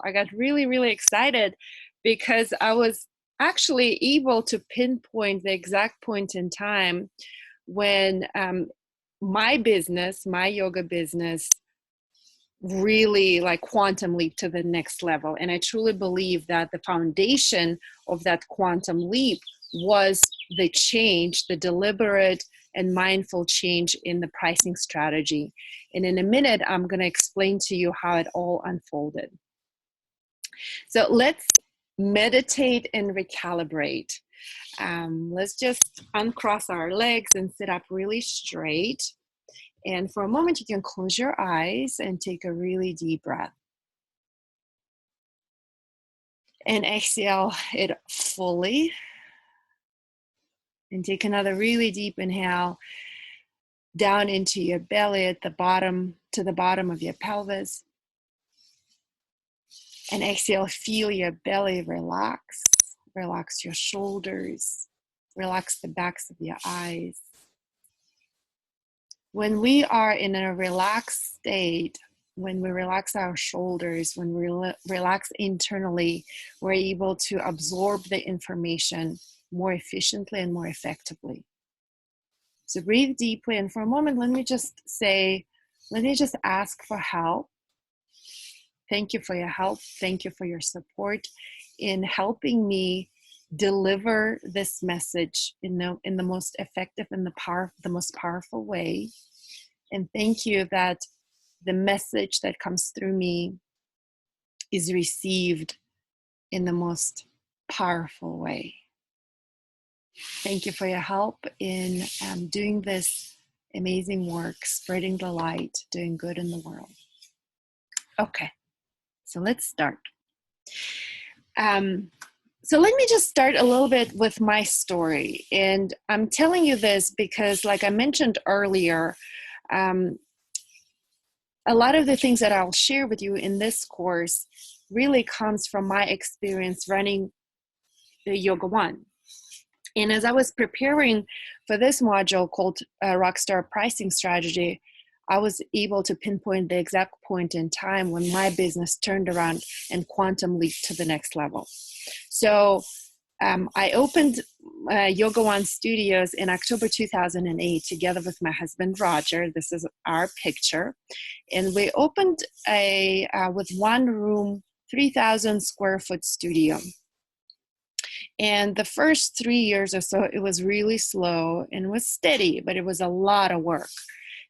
I got really, really excited because I was actually able to pinpoint the exact point in time when my business, my yoga business, really like quantum leap to the next level. And I truly believe that the foundation of that quantum leap was the change, the deliberate and mindful change in the pricing strategy. And in a minute, I'm going to explain to you how it all unfolded. So let's meditate and recalibrate. Let's just uncross our legs and sit up really straight. And for a moment, you can close your eyes and take a really deep breath. And exhale it fully. And take another really deep inhale down into your belly at the bottom, to the bottom of your pelvis. And exhale, feel your belly relax. Relax your shoulders. Relax the backs of your eyes. When we are in a relaxed state, when we relax our shoulders, when we relax internally, we're able to absorb the information more efficiently and more effectively. So breathe deeply, and for a moment, let me just ask for help. Thank you for your help. Thank you for your support in helping me deliver this message in the most effective and the most powerful way. And thank you that the message that comes through me is received in the most powerful way. Thank you for your help in doing this amazing work, spreading the light, doing good in the world. Okay, so let's start. So let me just start a little bit with my story. And I'm telling you this because, like I mentioned earlier, a lot of the things that I'll share with you in this course really comes from my experience running the Yoga One. And as I was preparing for this module called Rockstar Pricing Strategy, I was able to pinpoint the exact point in time when my business turned around and quantum leaped to the next level. So I opened Yoga One Studios in October 2008 together with my husband, Roger. This is our picture. And we opened with one room, 3,000 square foot studio. And the first 3 years or so, it was really slow and was steady, but it was a lot of work.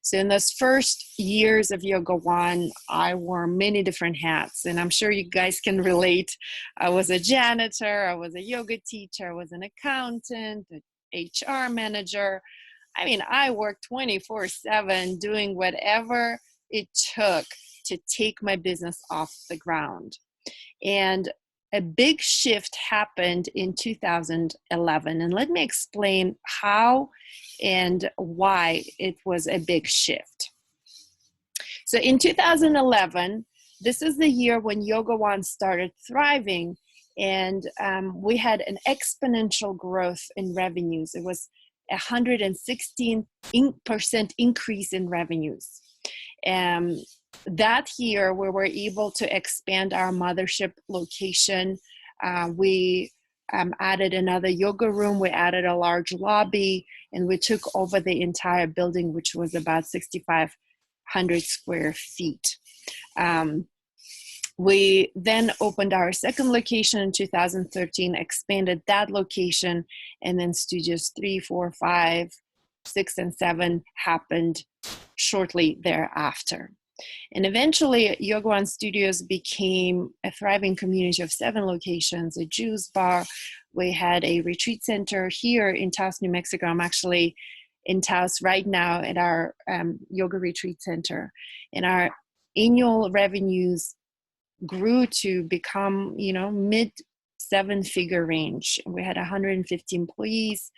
So in those first years of Yoga One, I wore many different hats, and I'm sure you guys can relate. I was a janitor, I was a yoga teacher, I was an accountant, an HR manager. I mean, I worked 24/7 doing whatever it took to take my business off the ground. And a big shift happened in 2011. And let me explain how and why it was a big shift. So in 2011, this is the year when Yoga One started thriving, and we had an exponential growth in revenues. It was 116% increase in revenues. That year, we were able to expand our mothership location. We added another yoga room. We added a large lobby, and we took over the entire building, which was about 6,500 square feet. We then opened our second location in 2013, expanded that location, and then studios 3, 4, 5, 6, and 7 happened shortly thereafter. And eventually, Yoga One Studios became a thriving community of 7 locations, a juice bar. We had a retreat center here in Taos, New Mexico. I'm actually in Taos right now at our yoga retreat center. And our annual revenues grew to become, mid 7-figure range. We had 150 employees,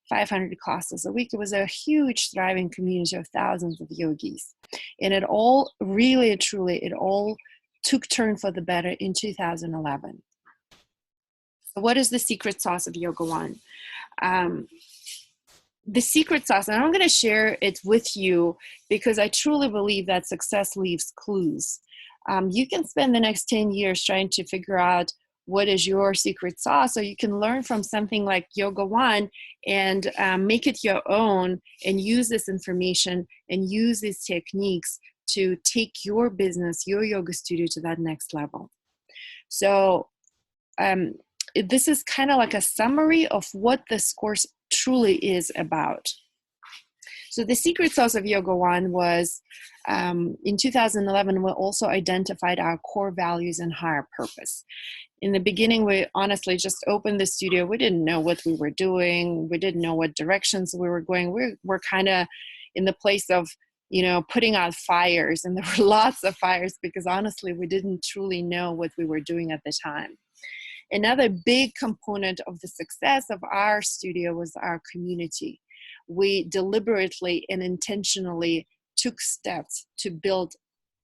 500 classes a week. It was a huge, thriving community of thousands of yogis. And it all really, truly, it all took turn for the better in 2011. So what is the secret sauce of Yoga One? The secret sauce, and I'm going to share it with you because I truly believe that success leaves clues. you can spend the next 10 years trying to figure out what is your secret sauce, so you can learn from something like Yoga One and make it your own, and use this information and use these techniques to take your business, your yoga studio, to that next level. So this is kind of like a summary of what this course truly is about. So the secret sauce of Yoga One was, in 2011, we also identified our core values and higher purpose. In the beginning, we honestly just opened the studio. We didn't know what we were doing. We didn't know what directions we were going. We're kind of in the place of, putting out fires, and there were lots of fires because honestly, we didn't truly know what we were doing at the time. Another big component of the success of our studio was our community. We deliberately and intentionally took steps to build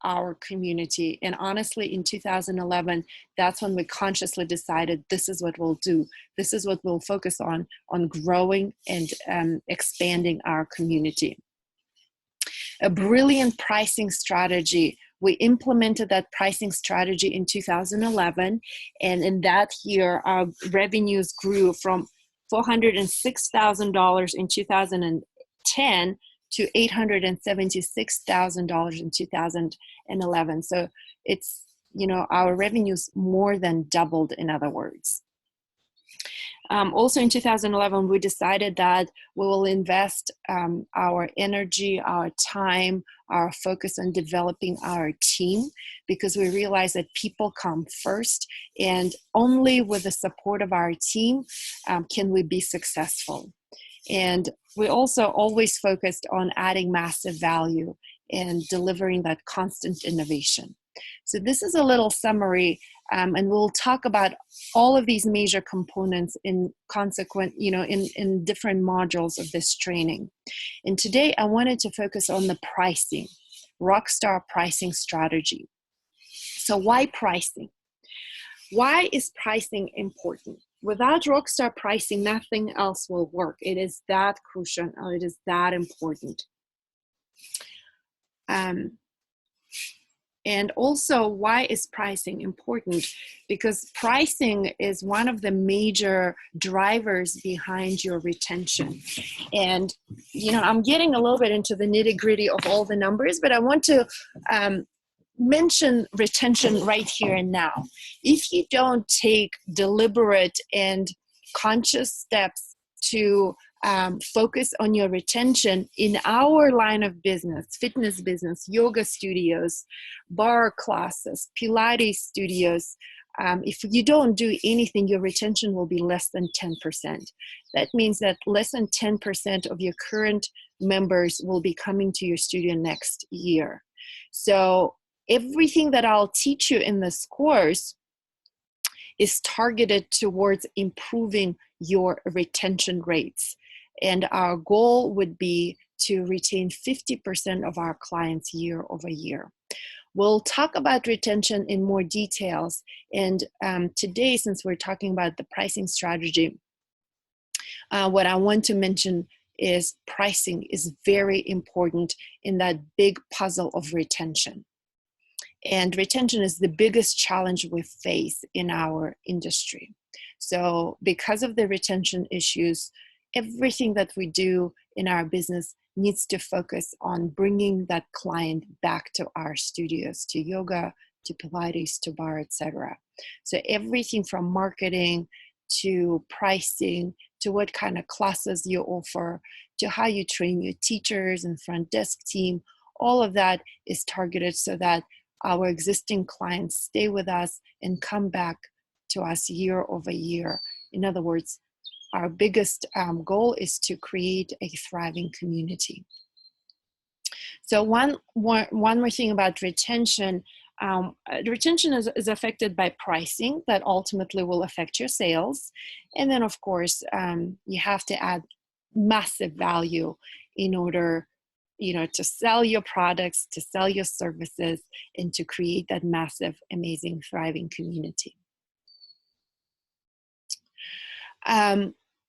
our community. And honestly, in 2011, that's when we consciously decided this is what we'll do. This is what we'll focus on growing and expanding our community. A brilliant pricing strategy. We implemented that pricing strategy in 2011, and in that year, our revenues grew from $406,000 in 2010 to $876,000 in 2011. So it's, our revenues more than doubled, in other words. Also in 2011, we decided that we will invest our energy, our time, our focus on developing our team, because we realized that people come first, and only with the support of our team can we be successful. And we also always focused on adding massive value and delivering that constant innovation. So this is a little summary, and we'll talk about all of these major components in in different modules of this training. And today I wanted to focus on the pricing, Rockstar Pricing Strategy. So why pricing? Why is pricing important? Without Rockstar pricing, nothing else will work. It is that crucial, or it is that important. And also, why is pricing important? Because pricing is one of the major drivers behind your retention. And, I'm getting a little bit into the nitty-gritty of all the numbers, but I want to mention retention right here and now. If you don't take deliberate and conscious steps to focus on your retention in our line of business, fitness business, yoga studios, bar classes, Pilates studios, if you don't do anything, your retention will be less than 10%. That means that less than 10% of your current members will be coming to your studio next year. So everything that I'll teach you in this course is targeted towards improving your retention rates. And our goal would be to retain 50% of our clients year over year. We'll talk about retention in more details. And today, since we're talking about the pricing strategy, what I want to mention is pricing is very important in that big puzzle of retention. And retention is the biggest challenge we face in our industry. So because of the retention issues, everything that we do in our business needs to focus on bringing that client back to our studios, to yoga, to Pilates, to bar, etc. So everything from marketing to pricing, to what kind of classes you offer, to how you train your teachers and front desk team, all of that is targeted so that our existing clients stay with us and come back to us year over year. In other words, our biggest goal is to create a thriving community. So one more thing about retention. Retention is affected by pricing that ultimately will affect your sales. And then, of course, you have to add massive value in order to sell your products, to sell your services, and to create that massive, amazing, thriving community.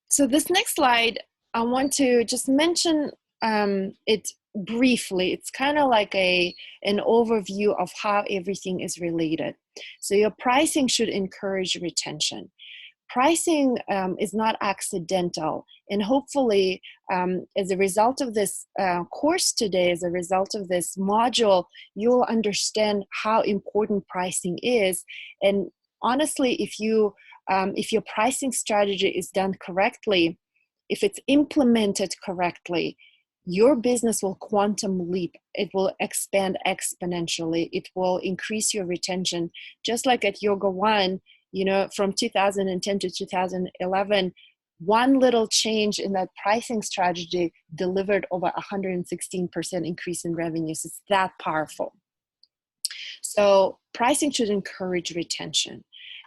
So this next slide, I want to just mention it briefly, it's kind of like an overview of how everything is related. So your pricing should encourage retention. Pricing is not accidental, and hopefully as a result of this course today, as a result of this module, you'll understand how important pricing is. And honestly, if your pricing strategy is done correctly, if it's implemented correctly, your business will quantum leap. It will expand exponentially. It will increase your retention. Just like at Yoga One, from 2010 to 2011, one little change in that pricing strategy delivered over 116% increase in revenues. It's that powerful. So pricing should encourage retention.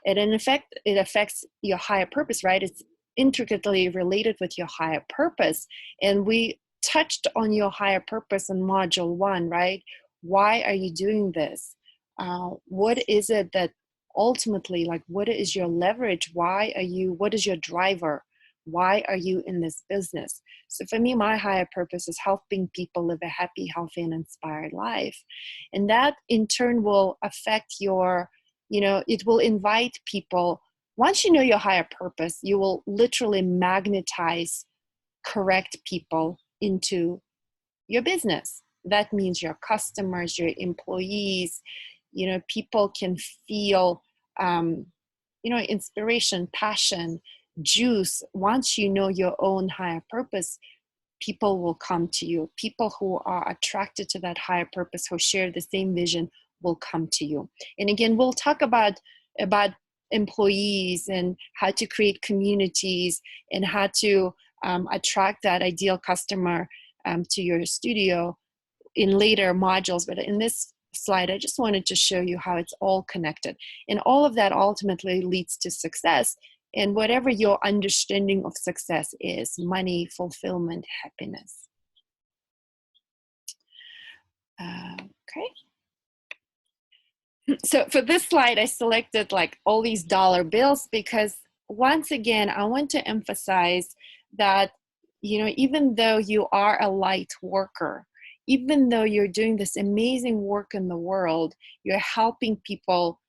And in effect, it affects your higher purpose, right? It's intricately related with your higher purpose. And we touched on your higher purpose in module 1, right? Why are you doing this? What is it that ultimately, like, what is your leverage? What is your driver? Why are you in this business? So for me, my higher purpose is helping people live a happy, healthy, and inspired life. And that in turn will affect it will invite people. Once you know your higher purpose, you will literally magnetize correct people into your business. That means your customers, your employees, people can feel, inspiration, passion, juice. Once you know your own higher purpose, people will come to you. People who are attracted to that higher purpose, who share the same vision, will come to you. And again, we'll talk about employees and how to create communities and how to attract that ideal customer to your studio in later modules. But in this slide, I just wanted to show you how it's all connected. And all of that ultimately leads to success. And whatever your understanding of success is: money, fulfillment, happiness. Okay. So for this slide, I selected like all these dollar bills because once again, I want to emphasize that, even though you are a light worker, even though you're doing this amazing work in the world, you're helping people,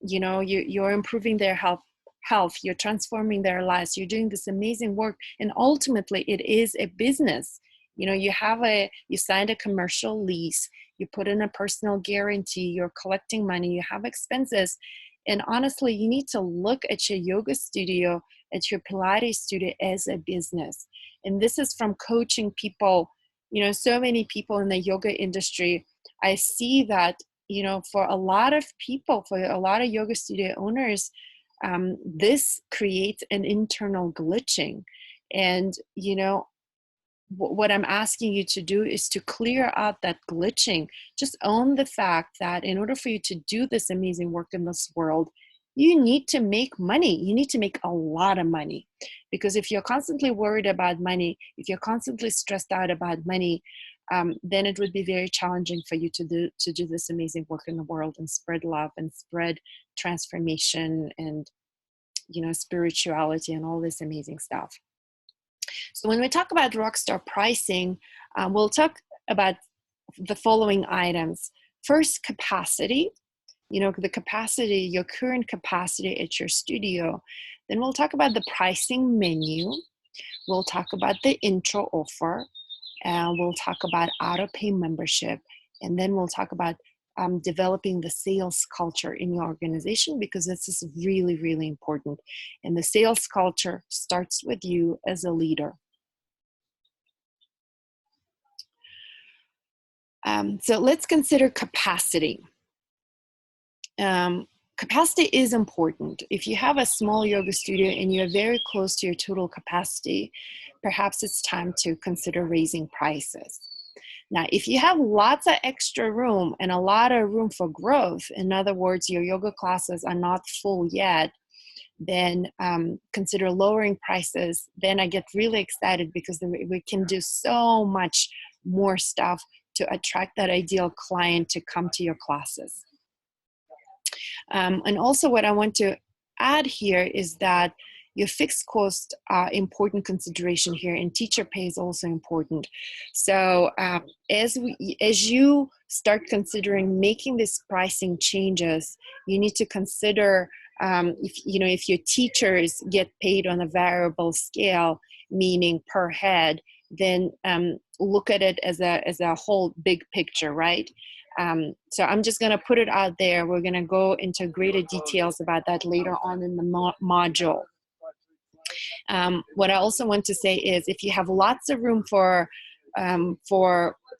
you're improving their health, you're transforming their lives, you're doing this amazing work, and ultimately it is a business. You signed a commercial lease, you put in a personal guarantee, you're collecting money, you have expenses. And honestly, you need to look at your yoga studio, at your Pilates studio as a business. And this is from coaching people, so many people in the yoga industry. I see that, for a lot of people, for a lot of yoga studio owners, this creates an internal glitching. And, what I'm asking you to do is to clear out that glitching. Just own the fact that in order for you to do this amazing work in this world, you need to make money. You need to make a lot of money. Because if you're constantly worried about money, if you're constantly stressed out about money, then it would be very challenging for you to do this amazing work in the world and spread love and spread transformation and, spirituality and all this amazing stuff. So when we talk about Rockstar pricing, we'll talk about the following items. First, capacity, the capacity, your current capacity at your studio. Then we'll talk about the pricing menu. We'll talk about the intro offer. We'll talk about auto-pay membership. And then we'll talk about developing the sales culture in your organization, because this is really, really important. And the sales culture starts with you as a leader. So let's consider capacity. Capacity is important. If you have a small yoga studio and you're very close to your total capacity, perhaps it's time to consider raising prices. Now, if you have lots of extra room and a lot of room for growth, in other words, your yoga classes are not full yet, then consider lowering prices. Then I get really excited because we can do so much more stuff to attract that ideal client to come to your classes. And also what I want to add here is that your fixed costs are important consideration here, and teacher pay is also important. So as you start considering making these pricing changes, you need to consider if your teachers get paid on a variable scale, meaning per head, then look at it as a whole big picture, right? So I'm just going to put it out there. We're going to go into greater details about that later on in the module. What I also want to say is, if you have lots of room for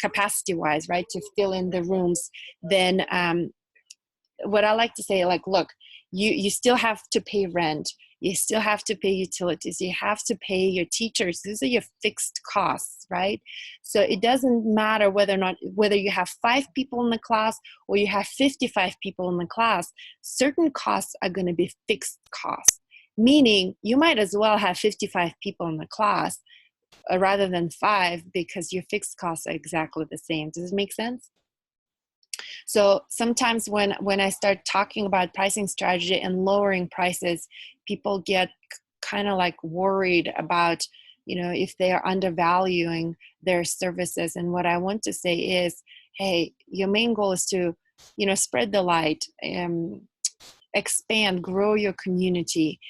capacity-wise, right, to fill in the rooms, then what I like to say, like, look, you still have to pay rent, you still have to pay utilities, you have to pay your teachers. These are your fixed costs, right? So it doesn't matter whether you have 5 people in the class or you have 55 people in the class. Certain costs are going to be fixed costs, meaning you might as well have 55 people in the class rather than 5, because your fixed costs are exactly the same. Does it make sense? So sometimes when I start talking about pricing strategy and lowering prices, people get kind of like worried about, if they are undervaluing their services. And what I want to say is, hey, your main goal is to, spread the light, expand, grow your community,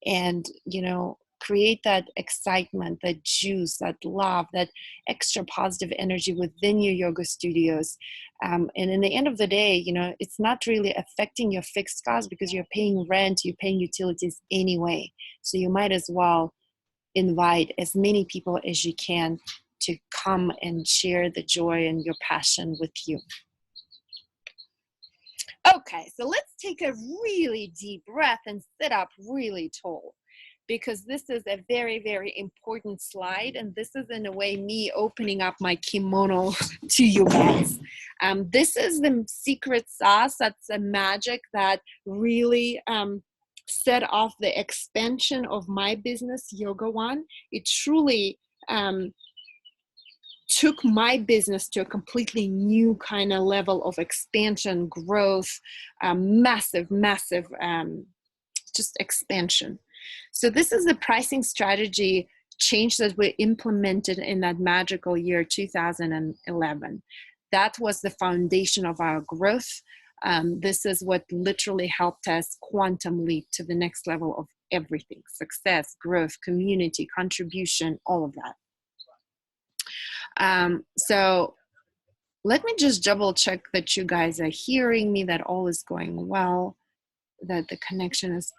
and, create that excitement, that juice, that love, that extra positive energy within your yoga studios. And in the end of the day, it's not really affecting your fixed costs, because you're paying rent, you're paying utilities anyway. So you might as well invite as many people as you can to come and share the joy and your passion with you. Okay, so let's take a really deep breath and sit up really tall, because this is a very, very important slide, and this is in a way me opening up my kimono to you guys. This is the secret sauce, that's a magic that really set off the expansion of my business, Yoga One. It truly took my business to a completely new kind of level of expansion, growth, massive just expansion. So this is the pricing strategy change that we implemented in that magical year 2011. That was the foundation of our growth. This is what literally helped us quantum leap to the next level of everything: success, growth, community, contribution, all of that. So let me just double check that you guys are hearing me, that all is going well, that the connection is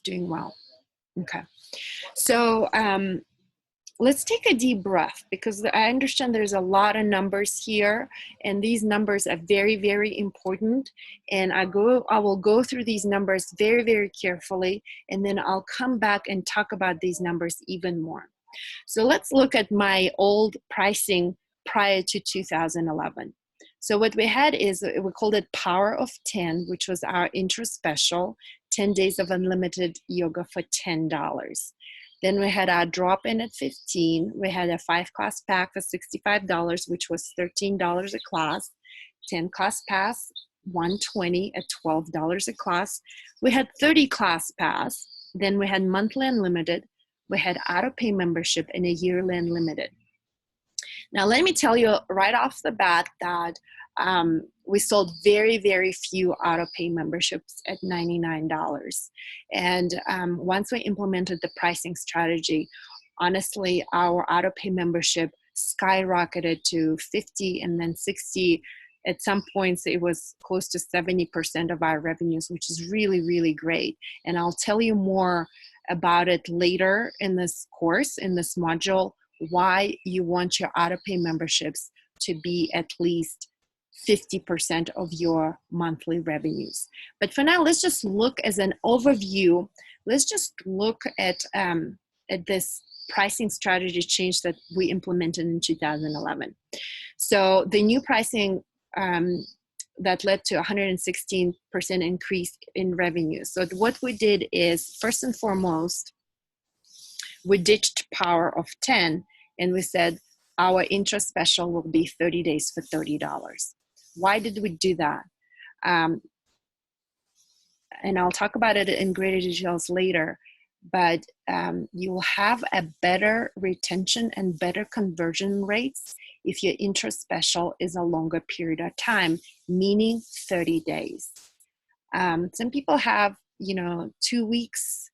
doing well. Okay. So let's take a deep breath, because I understand there's a lot of numbers here, and these numbers are very, very important. And I will go through these numbers very, very carefully, and then I'll come back and talk about these numbers even more. So let's look at my old pricing prior to 2011. So what we had is, we called it Power of 10, which was our intro special, 10 days of unlimited yoga for $10. Then we had our drop-in at 15. We had a 5-class pack for $65, which was $13 a class. 10-class pass, $120 at $12 a class. We had 30-class pass. Then we had monthly unlimited. We had auto-pay membership and a yearly unlimited. Now, let me tell you right off the bat that we sold very, very few auto-pay memberships at $99. And once we implemented the pricing strategy, honestly, our auto-pay membership skyrocketed to 50 and then 60. At some points, it was close to 70% of our revenues, which is really, really great. And I'll tell you more about it later in this course, in this module, why you want your auto-pay memberships to be at least 50% of your monthly revenues. But for now, let's just look as an overview. Let's just look at this pricing strategy change that we implemented in 2011. So the new pricing that led to 116% increase in revenue. So what we did is, first and foremost, we ditched Power of 10, and we said our intro special will be 30 days for $30. Why did we do that? and I'll talk about it in greater details later, but you will have a better retention and better conversion rates if your interest special is a longer period of time, meaning 30 days. Some people have, 2 weeks.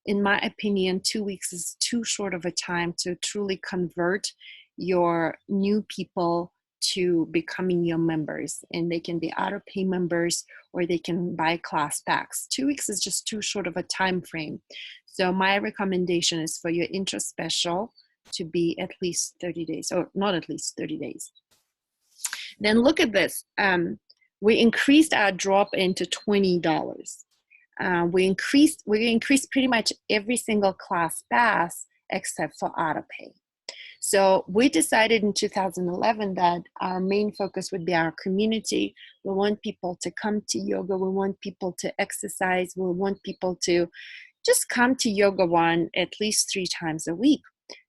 In my opinion, 2 weeks is too short of a time to truly convert your new people to becoming your members. And they can be auto-pay members or they can buy class packs. 2 weeks is just too short of a time frame. So my recommendation is for your interest special to be at least 30 days, or not at least 30 days. Then look at this. We increased our drop-in to $20. We increased pretty much every single class pass except for auto-pay. So we decided in 2011 that our main focus would be our community. We want people to come to yoga. We want people to exercise. We want people to just come to Yoga One at least 3 times a week.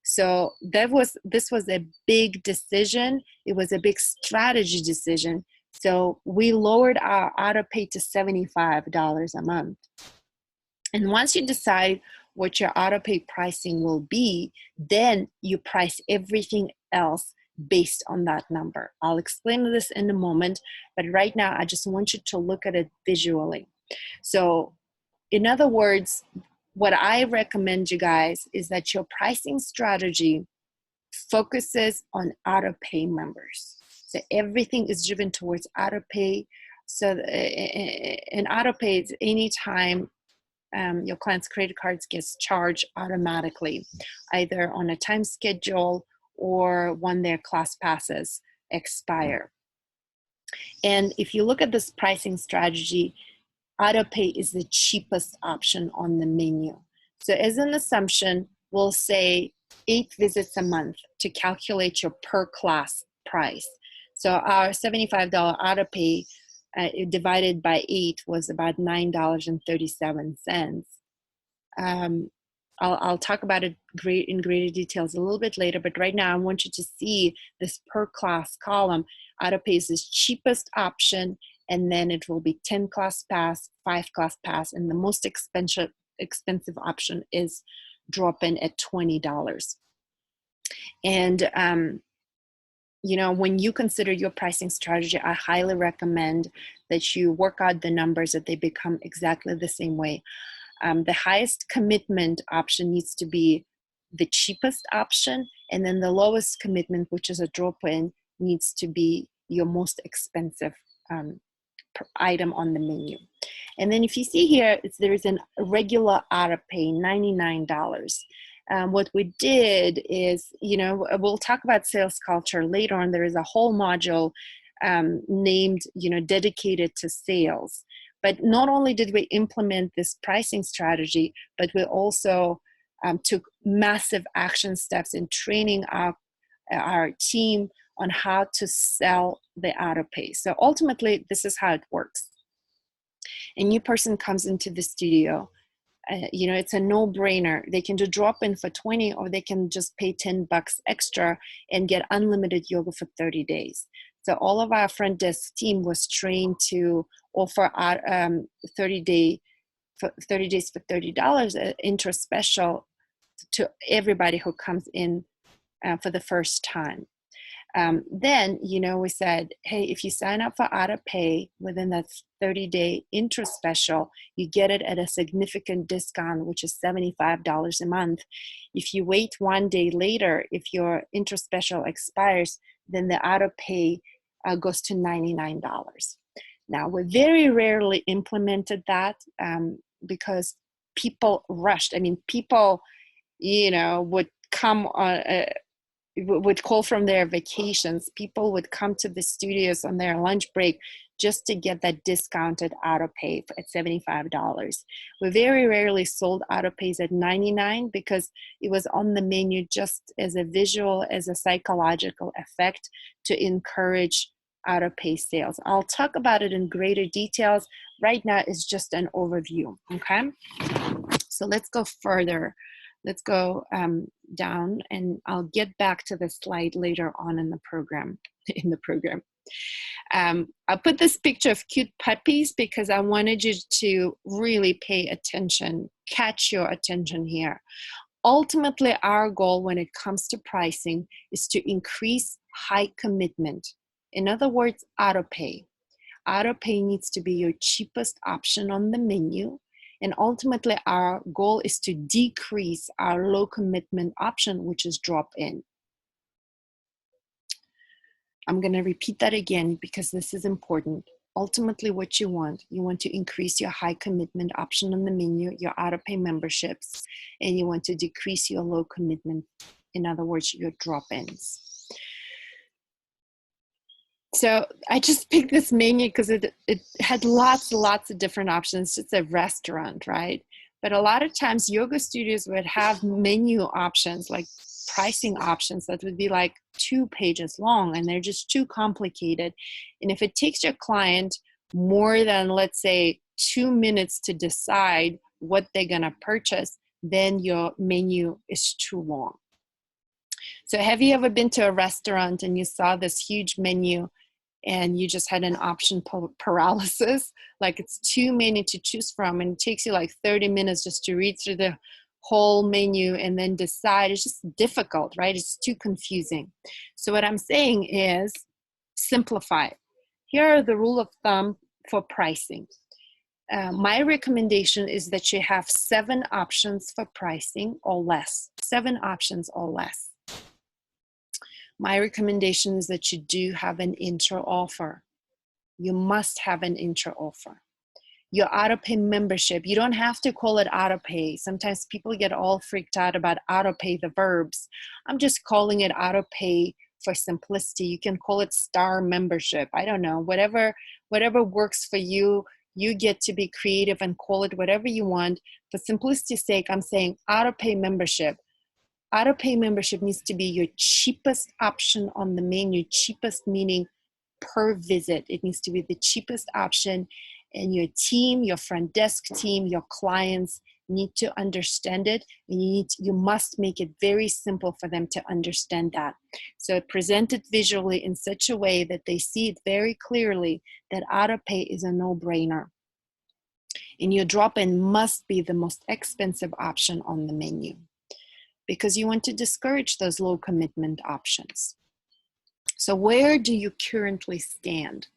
So this was a big decision. It was a big strategy decision. So we lowered our auto pay to $75 a month. And once you decide what your auto pay pricing will be, then you price everything else based on that number. I'll explain this in a moment, but right now I just want you to look at it visually. So in other words, what I recommend you guys is that your pricing strategy focuses on auto pay members. So everything is driven towards auto pay. So in auto pay, it's anytime your client's credit cards gets charged automatically, either on a time schedule or when their class passes expire. And if you look at this pricing strategy, auto pay is the cheapest option on the menu. So as an assumption, we'll say 8 visits a month to calculate your per class price. So our $75 auto pay divided by 8 was about $9.37. I'll talk about it in greater details a little bit later, but right now I want you to see this per class column. Auto pay is the cheapest option, and then it will be 10 class pass, 5 class pass, and the most expensive option is drop-in at $20. And when you consider your pricing strategy, I highly recommend that you work out the numbers that they become exactly the same way. The highest commitment option needs to be the cheapest option, and then the lowest commitment, which is a drop-in, needs to be your most expensive item on the menu. And then if you see here, there is a regular auto pay, $99. What we did is, we'll talk about sales culture later on. There is a whole module named, dedicated to sales. But not only did we implement this pricing strategy, but we also took massive action steps in training our team on how to sell the auto pay. So ultimately, this is how it works. A new person comes into the studio. It's a no-brainer. They can do drop-in for 20, or they can just pay $10 extra and get unlimited yoga for 30 days. So all of our front desk team was trained to offer 30 days for $30 interest special to everybody who comes in for the first time. Then, we said, hey, if you sign up for auto pay within that 30-day interest special, you get it at a significant discount, which is $75 a month. If you wait 1 day later, if your interest special expires, then the auto pay goes to $99. Now, we very rarely implemented that because people rushed. People, would come on, would call from their vacations. People would come to the studios on their lunch break just to get that discounted auto pay at $75. We very rarely sold auto pays at $99 because it was on the menu just as a visual, as a psychological effect to encourage auto pay sales. I'll talk about it in greater details. Right now it's just an overview, okay? So let's go further. Let's go down, and I'll get back to the slide later on in the program. I put this picture of cute puppies because I wanted you to really pay attention, catch your attention here. Ultimately, our goal when it comes to pricing is to increase high commitment. In other words, auto pay. Auto pay needs to be your cheapest option on the menu. And ultimately, our goal is to decrease our low commitment option, which is drop in. I'm going to repeat that again because this is important. Ultimately, what you want to increase your high commitment option on the menu, your auto pay memberships, and you want to decrease your low commitment, in other words, your drop-ins. So I just picked this menu because it had lots of different options. It's a restaurant, right? But a lot of times yoga studios would have menu options, like pricing options that would be like 2 pages long, and they're just too complicated. And if it takes your client more than, let's say, 2 minutes to decide what they're gonna purchase, then your menu is too long. So have you ever been to a restaurant and you saw this huge menu and you just had an option paralysis? Like, it's too many to choose from, and it takes you like 30 minutes just to read through the whole menu and then decide. It's just difficult, right? It's too confusing. So what I'm saying is simplify. Here are the rule of thumb for pricing. My recommendation is that you have 7 options for pricing or less. 7 options or less. My recommendation is that you do have an intro offer. You must have an intro offer. Your auto-pay membership, you don't have to call it auto-pay. Sometimes people get all freaked out about auto-pay, the verbs. I'm just calling it auto-pay for simplicity. You can call it star membership. I don't know, whatever works for you. You get to be creative and call it whatever you want. For simplicity's sake, I'm saying auto-pay membership. Auto-pay membership needs to be your cheapest option on the menu. Cheapest meaning per visit. It needs to be the cheapest option, and your team, your front desk team, your clients need to understand it, and you must make it very simple for them to understand that. So present it visually in such a way that they see it very clearly that auto-pay is a no-brainer. And your drop-in must be the most expensive option on the menu, because you want to discourage those low commitment options. So where do you currently stand?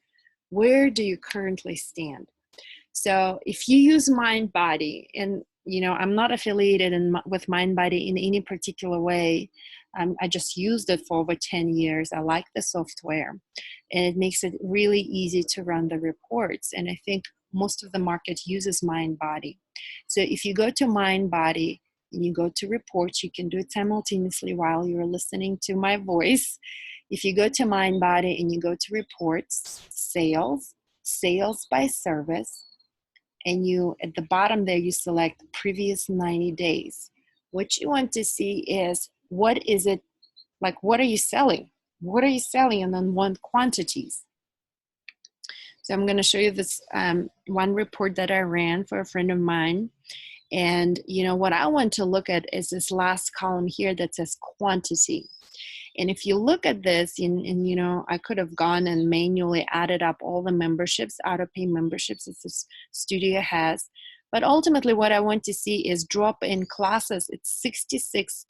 Where do you currently stand? So if you use MindBody, and I'm not affiliated with MindBody in any particular way. I just used it for over 10 years. I like the software, and it makes it really easy to run the reports. And I think most of the market uses MindBody. So if you go to MindBody and you go to reports, you can do it simultaneously while you're listening to my voice. If you go to MindBody and you go to reports, sales by service, and you, at the bottom there, you select previous 90 days. What you want to see is, what is it, like, what are you selling? What are you selling? And then want quantities. So I'm going to show you this one report that I ran for a friend of mine. And what I want to look at is this last column here that says quantity. And if you look at this, and I could have gone and manually added up all the memberships, auto-pay memberships that this studio has. But ultimately what I want to see is drop-in classes. It's 66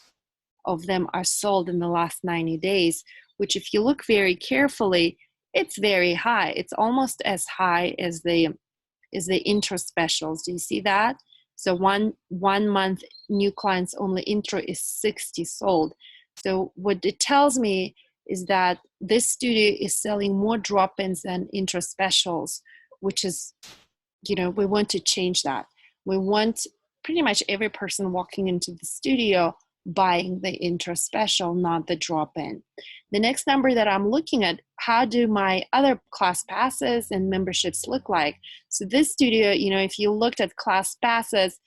of them are sold in the last 90 days, which if you look very carefully, it's very high. It's almost as high as the intro specials. Do you see that? So one month new clients only intro is 60 sold. So what it tells me is that this studio is selling more drop-ins than intro specials, which is, we want to change that. We want pretty much every person walking into the studio buying the intro special, not the drop-in. The next number that I'm looking at, how do my other class passes and memberships look like? So this studio, if you looked at class passes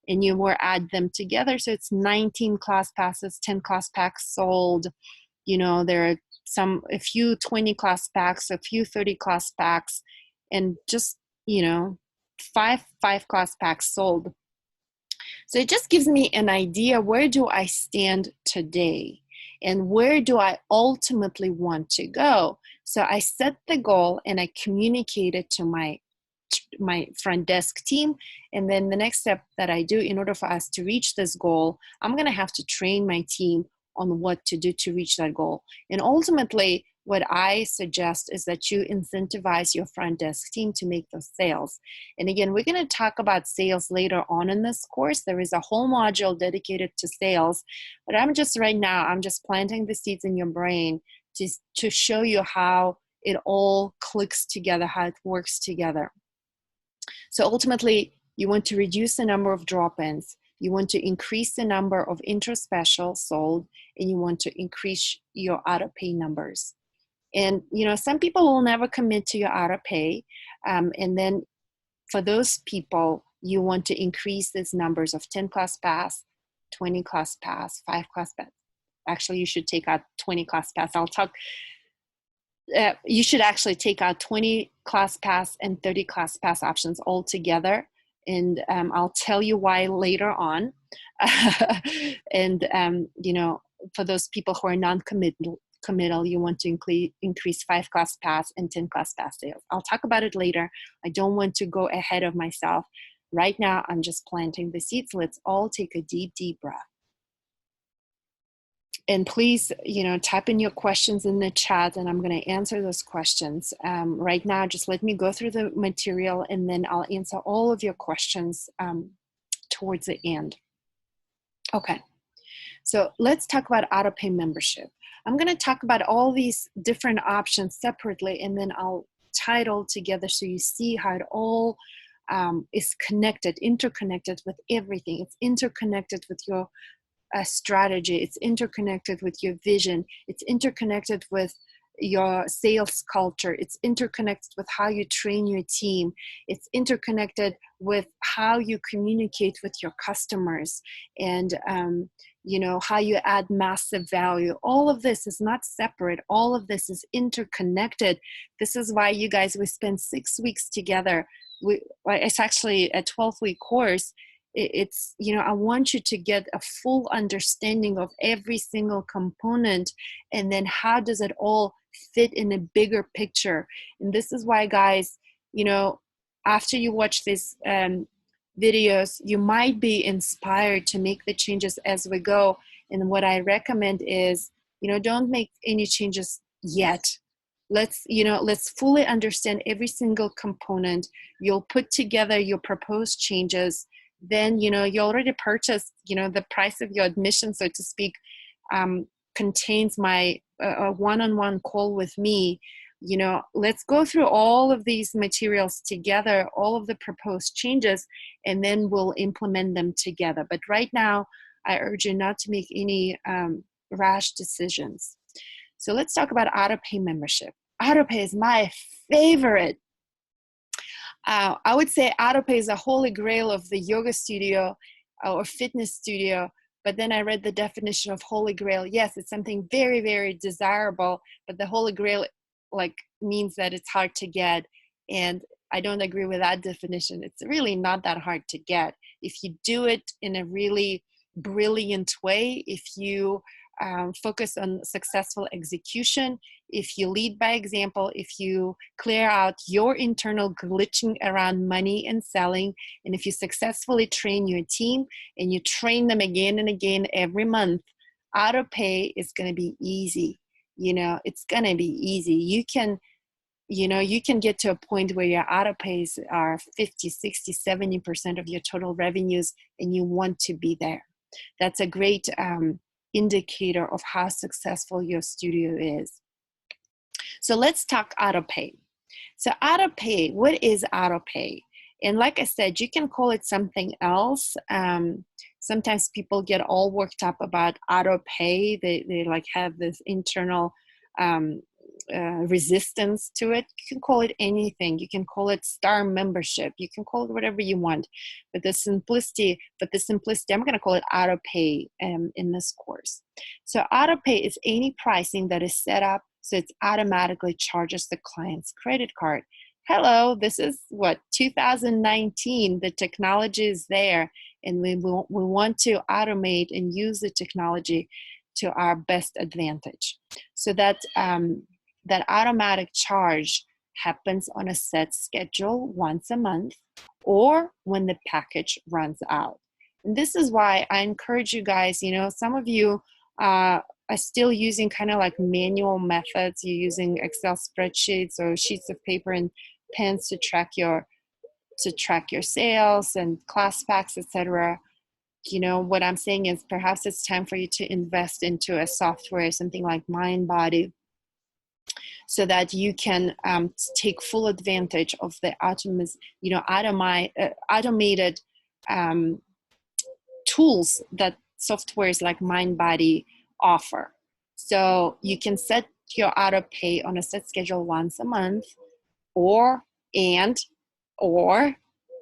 and you were add them together, so it's 19 class passes, 10 class packs sold. There are a few 20 class packs, a few 30 class packs, and just, five class packs sold. So it just gives me an idea, where do I stand today? And where do I ultimately want to go? So I set the goal and I communicate it to my front desk team. And then the next step that I do in order for us to reach this goal, I'm going to have to train my team on what to do to reach that goal. And ultimately, what I suggest is that you incentivize your front desk team to make those sales. And again, we're going to talk about sales later on in this course. There is a whole module dedicated to sales, but I'm just planting the seeds in your brain to show you how it all clicks together, how it works together. So ultimately, you want to reduce the number of drop-ins, you want to increase the number of intro specials sold, and you want to increase your auto-pay numbers. And some people will never commit to your auto-pay, and then for those people, you want to increase these numbers of 10 class pass, 20 class pass, 5 class pass. Actually, you should take out 20 class pass. You should actually take out 20 class pass and 30 class pass options all together. And I'll tell you why later on. And, for those people who are non-committal, you want to increase 5 class pass and 10 class pass sales. I'll talk about it later. I don't want to go ahead of myself. Right now, I'm just planting the seeds. Let's all take a deep, deep breath. And please, type in your questions in the chat and I'm going to answer those questions. Right now, just let me go through the material and then I'll answer all of your questions towards the end. Okay, so let's talk about auto-pay membership. I'm going to talk about all these different options separately and then I'll tie it all together so you see how it all is connected, interconnected with everything. It's interconnected with your strategy, it's interconnected with your vision, it's interconnected with your sales culture, it's interconnected with how you train your team, it's interconnected with how you communicate with your customers, and how you add massive value. All of this is not separate, all of this is interconnected. This is why you guys, we spend 6 weeks together. It's actually a 12-week course. It's, I want you to get a full understanding of every single component and then how does it all fit in a bigger picture. And this is why, guys, after you watch these videos, you might be inspired to make the changes as we go. And what I recommend is, don't make any changes yet. Let's fully understand every single component. You'll put together your proposed changes. Then, you already purchased, the price of your admission, so to speak, contains my one-on-one call with me. Let's go through all of these materials together, all of the proposed changes, and then we'll implement them together. But right now, I urge you not to make any rash decisions. So let's talk about auto-pay membership. Auto-pay is my favorite. I would say auto-pay is a holy grail of the yoga studio or fitness studio, but then I read the definition of holy grail. Yes, it's something very, very desirable, but the holy grail means that it's hard to get, and I don't agree with that definition. It's really not that hard to get. If you do it in a really brilliant way, if you focus on successful execution, if you lead by example, if you clear out your internal glitching around money and selling, and if you successfully train your team and you train them again and again every month, auto-pay is going to be easy. It's going to be easy. You can get to a point where your auto-pays are 50, 60, 70% of your total revenues, and you want to be there. That's a great indicator of how successful your studio is. So let's talk auto-pay. So auto-pay, what is auto-pay? And like I said, you can call it something else. Sometimes people get all worked up about auto-pay. They have this internal resistance to it. You can call it anything. You can call it star membership. You can call it whatever you want. But the simplicity, I'm going to call it auto-pay in this course. So auto-pay is any pricing that is set up so it automatically charges the client's credit card. Hello, this is 2019. The technology is there, and we want to automate and use the technology to our best advantage. So that that automatic charge happens on a set schedule once a month or when the package runs out. And this is why I encourage you guys, some of you are still using kind of like manual methods. You're using Excel spreadsheets or sheets of paper and pens to track your sales and class packs, etc. What I'm saying is perhaps it's time for you to invest into a software, something like Mindbody, so that you can take full advantage of the automated tools that softwares like Mindbody offer. So you can set your auto pay on a set schedule once a month, or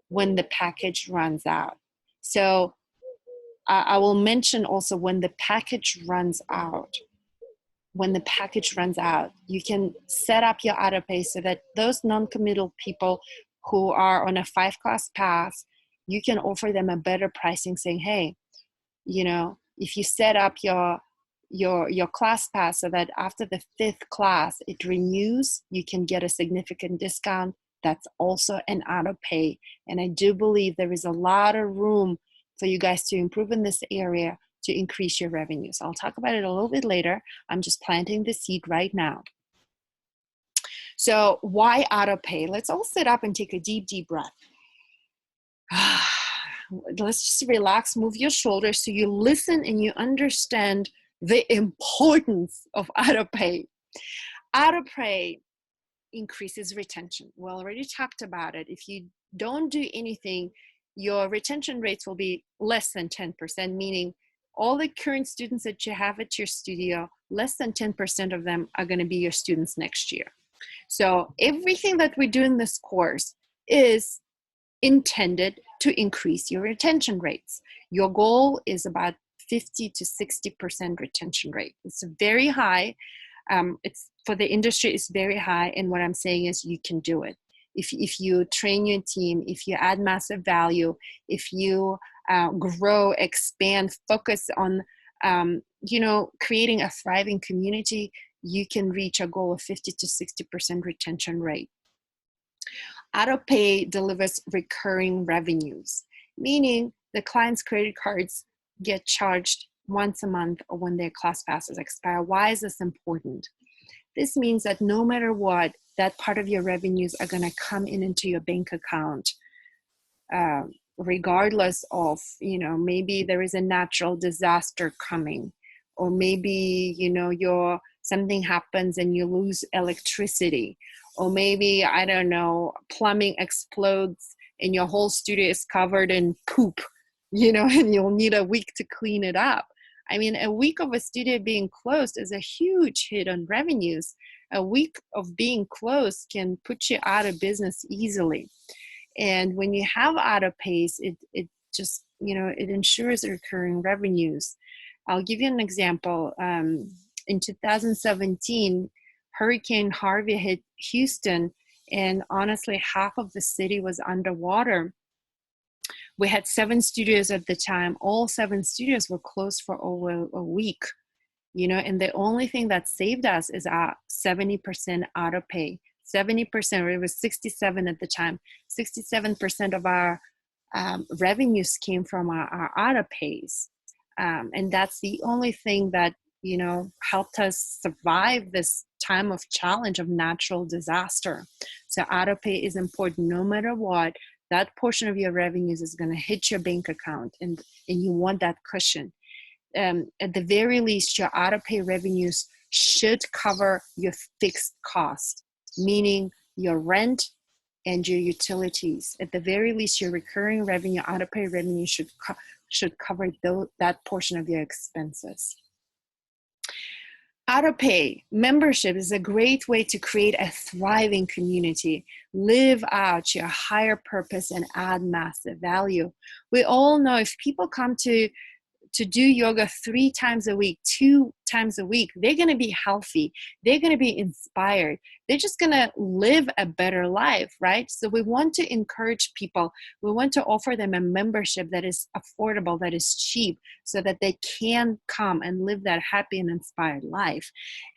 when the package runs out. So I will mention also when the package runs out. When the package runs out, you can set up your auto pay so that those non-committal people who are on a 5-class pass, you can offer them a better pricing, saying, hey, if you set up your class pass so that after the 5th class it renews, you can get a significant discount. That's also an auto pay. And I do believe there is a lot of room for you guys to improve in this area to increase your revenues. I'll talk about it a little bit later. I'm just planting the seed right now. So why auto pay? Let's all sit up and take a deep, deep breath. Let's just relax, move your shoulders so you listen and you understand the importance of auto pay. Auto pay increases retention. We already talked about it. If you don't do anything, your retention rates will be less than 10%, meaning all the current students that you have at your studio, less than 10% of them are going to be your students next year. So everything that we do in this course is intended to increase your retention rates. Your goal is about 50 to 60% retention rate. It's very high. It's for the industry, it's very high. And what I'm saying is you can do it. If you train your team, if you add massive value, if you grow, expand, focus on, creating a thriving community, you can reach a goal of 50 to 60% retention rate. AutoPay delivers recurring revenues, meaning the client's credit cards get charged once a month or when their class passes expire. Why is this important? This means that no matter what, that part of your revenues are going to come into your bank account, regardless of, maybe there is a natural disaster coming, or maybe, something happens and you lose electricity, or maybe, I don't know, plumbing explodes and your whole studio is covered in poop, and you'll need a week to clean it up. I mean, a week of a studio being closed is a huge hit on revenues. A week of being closed can put you out of business easily. And when you have auto pays, it just, it ensures recurring revenues. I'll give you an example. In 2017, Hurricane Harvey hit Houston, and honestly, half of the city was underwater. We had 7 studios at the time. All 7 studios were closed for over a week, and the only thing that saved us is our 70% auto pay. 70%, or it was 67 at the time. 67% of our revenues came from our auto pays. And that's the only thing that, helped us survive this time of challenge of natural disaster. So auto pay is important no matter what. That portion of your revenues is going to hit your bank account, and you want that cushion. At the very least, your auto pay revenues should cover your fixed cost, meaning your rent and your utilities. At the very least, your recurring revenue, auto pay revenue should cover that portion of your expenses. AutoPay membership is a great way to create a thriving community, live out your higher purpose, and add massive value. We all know if people come to to do yoga 3 times a week, 2 times a week, they're going to be healthy. They're going to be inspired. They're just going to live a better life, right? So we want to encourage people. We want to offer them a membership that is affordable, that is cheap, so that they can come and live that happy and inspired life.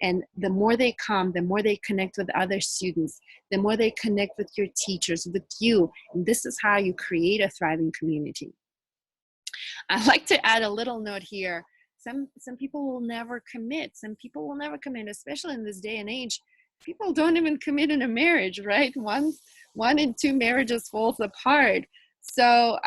And the more they come, the more they connect with other students, the more they connect with your teachers, with you. And this is how you create a thriving community. I'd like to add a little note here. Some people will never commit. Some people will never commit, especially in this day and age. People don't even commit in a marriage, right? One in 2 marriages falls apart. So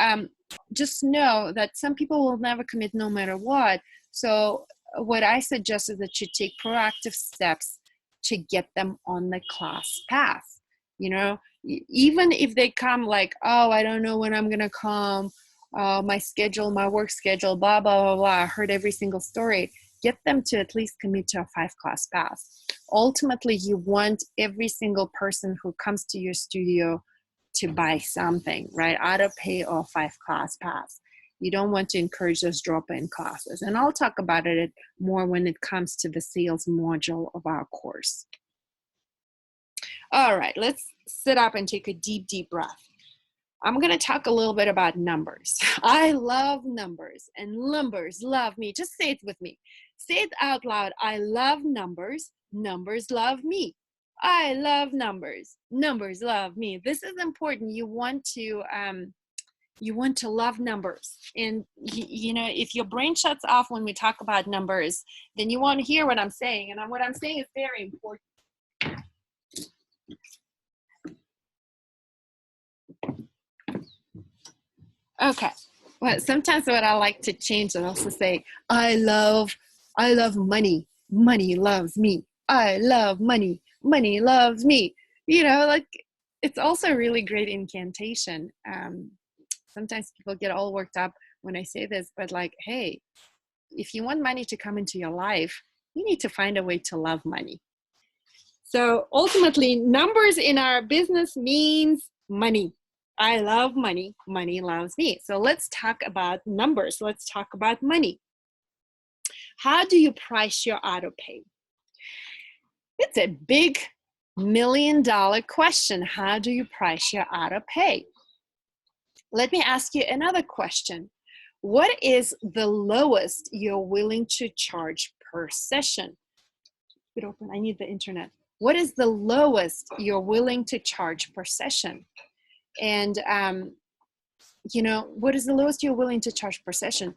just know that some people will never commit no matter what. So what I suggest is that you take proactive steps to get them on the class path. You know, even if they come like, oh, I don't know when I'm going to come, my schedule, my work schedule, blah, blah, blah, blah. I heard every single story. Get them to at least commit to a 5-class pass. Ultimately, you want every single person who comes to your studio to buy something, right? Auto pay or 5-class pass. You don't want to encourage those drop-in classes. And I'll talk about it more when it comes to the sales module of our course. All right, let's sit up and take a deep, deep breath. I'm going to talk a little bit about numbers. I love numbers, and numbers love me. Just say it with me. Say it out loud. I love numbers. Numbers love me. I love numbers. Numbers love me. This is important. You want to love numbers. And you know, if your brain shuts off when we talk about numbers, then you won't hear what I'm saying. And what I'm saying is very important. Okay. Well, sometimes what I like to change and also say, I love money. Money loves me. I love money. Money loves me. You know, like, it's also a really great incantation. Sometimes people get all worked up when I say this, but like, hey, if you want money to come into your life, you need to find a way to love money. So ultimately, numbers in our business means money. I love money. Money loves me. So let's talk about numbers. Let's talk about money. How do you price your auto pay? It's a big $1 million question. How do you price your auto pay? Let me ask you another question. What is the lowest you're willing to charge per session? Keep it open. I need the internet. What is the lowest you're willing to charge per session? And, you know, what is the lowest you're willing to charge per session?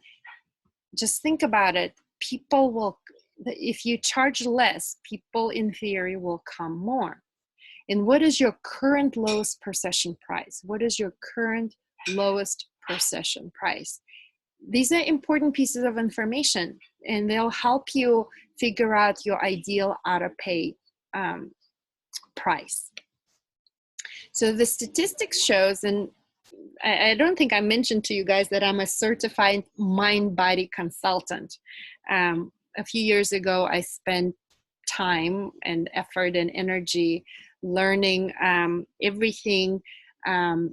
Just think about it. People will, if you charge less, people in theory will come more. And what is your current lowest per session price? What is your current lowest per session price? These are important pieces of information, and they'll help you figure out your ideal auto pay price. So the statistics shows, and I don't think I mentioned to you guys that I'm a certified mind-body consultant. A few years ago, I spent time and effort and energy learning everything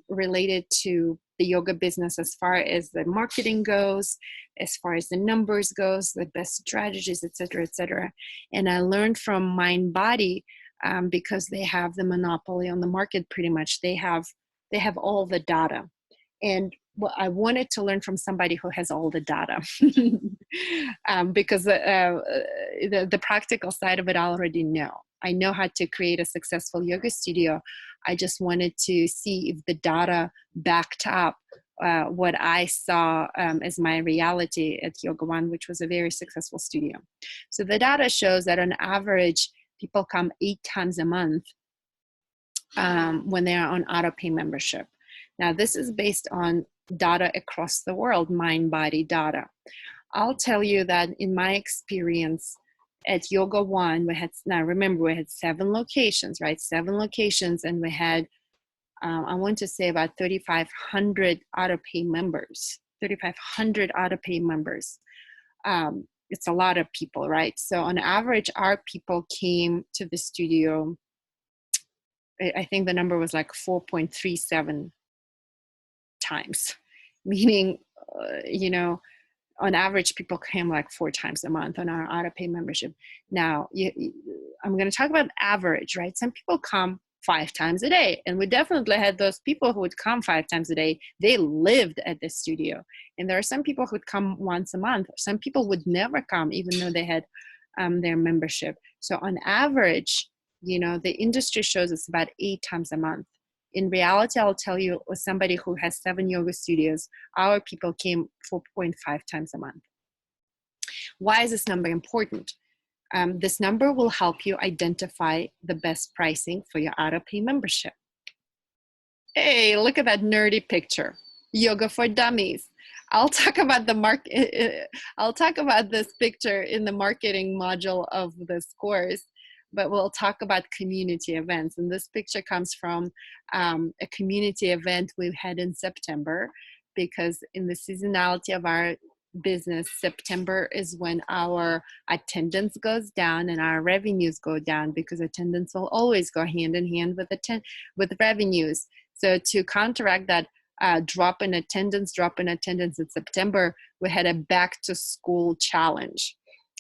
related to the yoga business, as far as the marketing goes, as far as the numbers goes, the best strategies, et cetera, et cetera. And I learned from Mind Body because they have the monopoly on the market pretty much. They have all the data. And I wanted to learn from somebody who has all the data because the practical side of it I already know. I know how to create a successful yoga studio. I just wanted to see if the data backed up what I saw as my reality at Yoga One, which was a very successful studio. So the data shows that on average, people come 8 times a month when they are on auto pay membership. Now, this is based on data across the world, mind body data. I'll tell you that in my experience at Yoga One, we had 7 locations, right? 7 locations, and we had, I want to say about 3,500 auto pay members. 3,500 auto pay members. It's a lot of people, right? So on average, our people came to the studio, I think the number was like 4.37 times, meaning, on average, people came like 4 times a month on our auto-pay membership. Now, I'm going to talk about average, right? Some people come 5 times a day, and we definitely had those people who would come 5 times a day. They lived at the studio. And there are some people who would come once a month. Some people would never come, even though they had their membership. So on average, the industry shows it's about 8 times a month. In reality, I'll tell you, as somebody who has 7 yoga studios, our people came 4.5 times a month. Why is this number important? This number will help you identify the best pricing for your auto-pay membership. Hey, look at that nerdy picture. Yoga for Dummies. I'll talk about I'll talk about this picture in the marketing module of this course, but we'll talk about community events. And this picture comes from a community event we had in September, because in the seasonality of our business, September is when our attendance goes down and our revenues go down, because attendance will always go hand in hand with revenues. So to counteract that drop in attendance in September, we had a back to school challenge.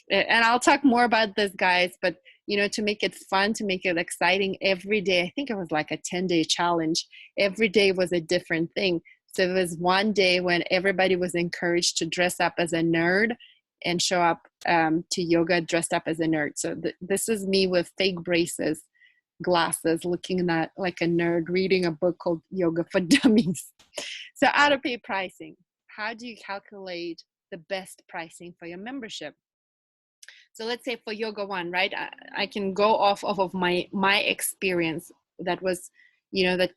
And I'll talk more about this, guys, but to make it fun, to make it exciting, every day, I think it was like a 10-day challenge. Every day was a different thing. So there was one day when everybody was encouraged to dress up as a nerd and show up to yoga dressed up as a nerd. So this is me with fake braces, glasses, looking like a nerd, reading a book called Yoga for Dummies. So auto-pay pricing. How do you calculate the best pricing for your membership? So let's say for Yoga One, right? I can go off of my experience that was, that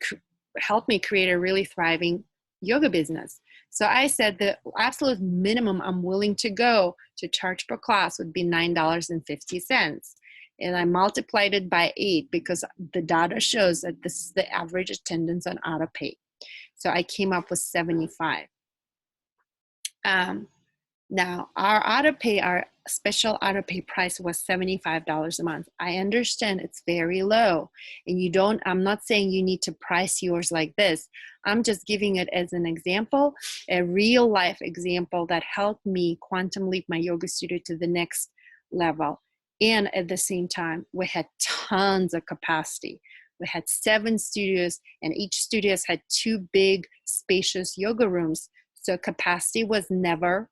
helped me create a really thriving yoga business. So I said the absolute minimum I'm willing to go to charge per class would be $9.50. And I multiplied it by 8 because the data shows that this is the average attendance on auto-pay. So I came up with 75. Now, our special auto-pay price was $75 a month. I understand it's very low, and I'm not saying you need to price yours like this. I'm just giving it as an example, a real life example that helped me quantum leap my yoga studio to the next level. And at the same time, we had tons of capacity. We had 7 studios, and each studio had 2 big, spacious yoga rooms. So capacity was never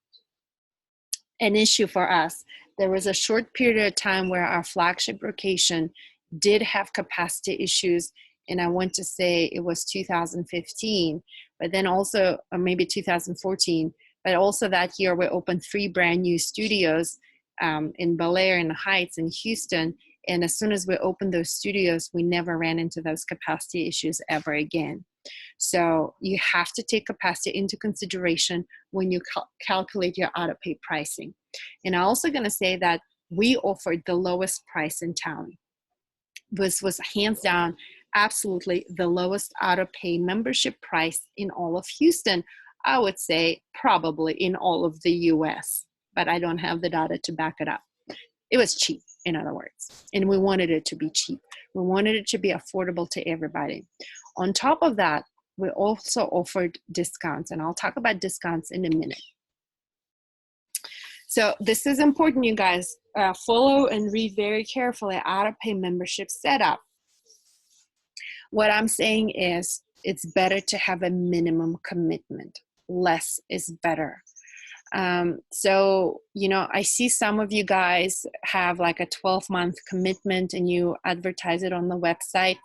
an issue for us. There was a short period of time where our flagship location did have capacity issues, and I want to say it was 2015, but then also, or maybe 2014, but also that year we opened 3 brand new studios in Bel Air, in the Heights, in Houston, and as soon as we opened those studios, we never ran into those capacity issues ever again. So you have to take capacity into consideration when you calculate your auto-pay pricing. And I'm also going to say that we offered the lowest price in town. This was hands down, absolutely the lowest auto-pay membership price in all of Houston. I would say probably in all of the US, but I don't have the data to back it up. It was cheap, in other words, and we wanted it to be cheap. We wanted it to be affordable to everybody. On top of that, we also offered discounts, and I'll talk about discounts in a minute. So this is important, you guys. Follow and read very carefully auto-pay membership setup. What I'm saying is it's better to have a minimum commitment. Less is better. So, I see some of you guys have like a 12-month commitment and you advertise it on the website.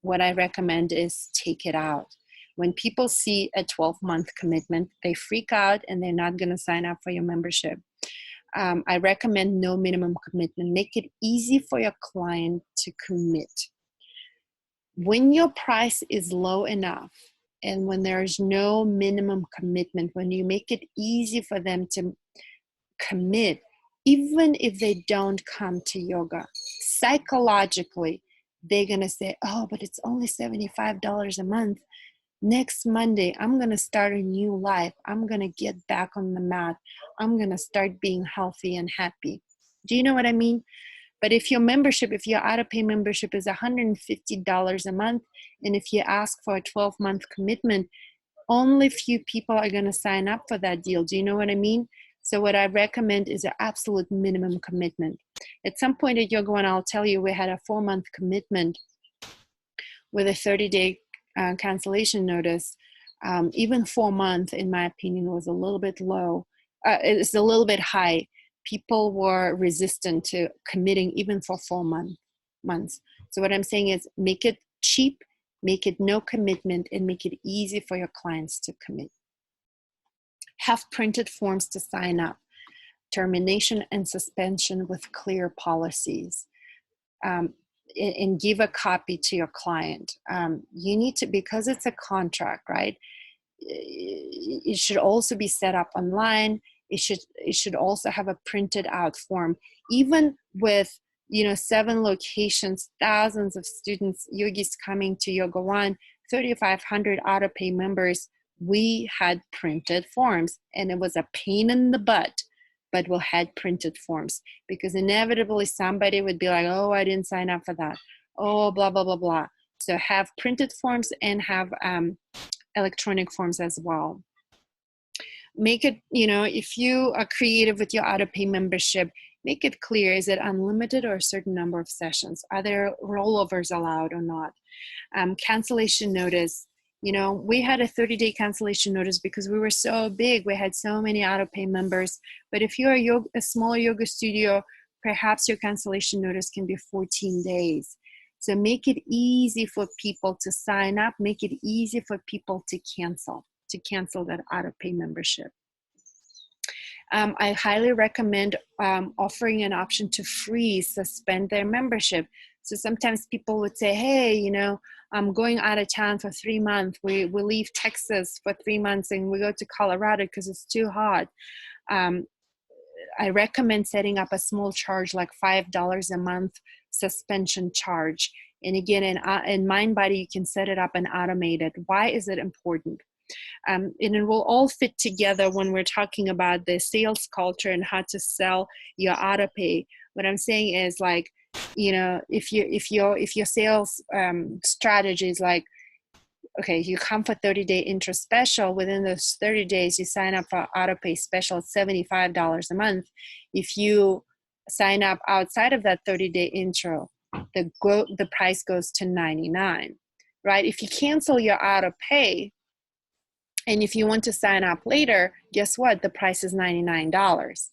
What I recommend is take it out. When people see a 12-month commitment, they freak out and they're not going to sign up for your membership. I recommend no minimum commitment. Make it easy for your client to commit. When your price is low enough, and when there's no minimum commitment, when you make it easy for them to commit, even if they don't come to yoga, psychologically, they're going to say, oh, but it's only $75 a month. Next Monday, I'm going to start a new life. I'm going to get back on the mat. I'm going to start being healthy and happy. Do you know what I mean? But if your auto-pay membership is $150 a month, and if you ask for a 12-month commitment, only few people are going to sign up for that deal. Do you know what I mean? So what I recommend is an absolute minimum commitment. At some point at Yoga One, I'll tell you, we had a 4-month commitment with a 30-day cancellation notice. Even 4 months, in my opinion, was a little bit low. It's a little bit high. People were resistant to committing even for 4 months. So what I'm saying is make it cheap, make it no commitment, and make it easy for your clients to commit. Have printed forms to sign up. Termination and suspension with clear policies. And give a copy to your client. You need to, because it's a contract, right? It should also be set up online. It should also have a printed out form. Even with 7 locations, thousands of students, yogis coming to Yoga One, 3,500 auto-pay members, we had printed forms, and it was a pain in the butt, but we had printed forms, because inevitably somebody would be like, oh, I didn't sign up for that. Oh, blah, blah, blah, blah. So have printed forms and have electronic forms as well. Make it, if you are creative with your auto-pay membership, make it clear, is it unlimited or a certain number of sessions? Are there rollovers allowed or not? Cancellation notice. We had a 30-day cancellation notice because we were so big. We had so many auto-pay members. But if you're a smaller yoga studio, perhaps your cancellation notice can be 14 days. So make it easy for people to sign up. Make it easy for people to cancel that auto-pay membership. I highly recommend offering an option to freeze, suspend their membership. So sometimes people would say, hey, I'm going out of town for 3 months. We leave Texas for 3 months and we go to Colorado because it's too hot. I recommend setting up a small charge, like $5 a month suspension charge. And again, in MindBody, you can set it up and automate it. Why is it important? And it will all fit together when we're talking about the sales culture and how to sell your auto pay. What I'm saying is, like, if your sales strategy is like, okay, you come for 30-day intro special, within those 30 days you sign up for auto pay special at $75 a month. If you sign up outside of that 30-day intro, the price goes to $99, right? If you cancel your auto pay, and if you want to sign up later, guess what? The price is $99.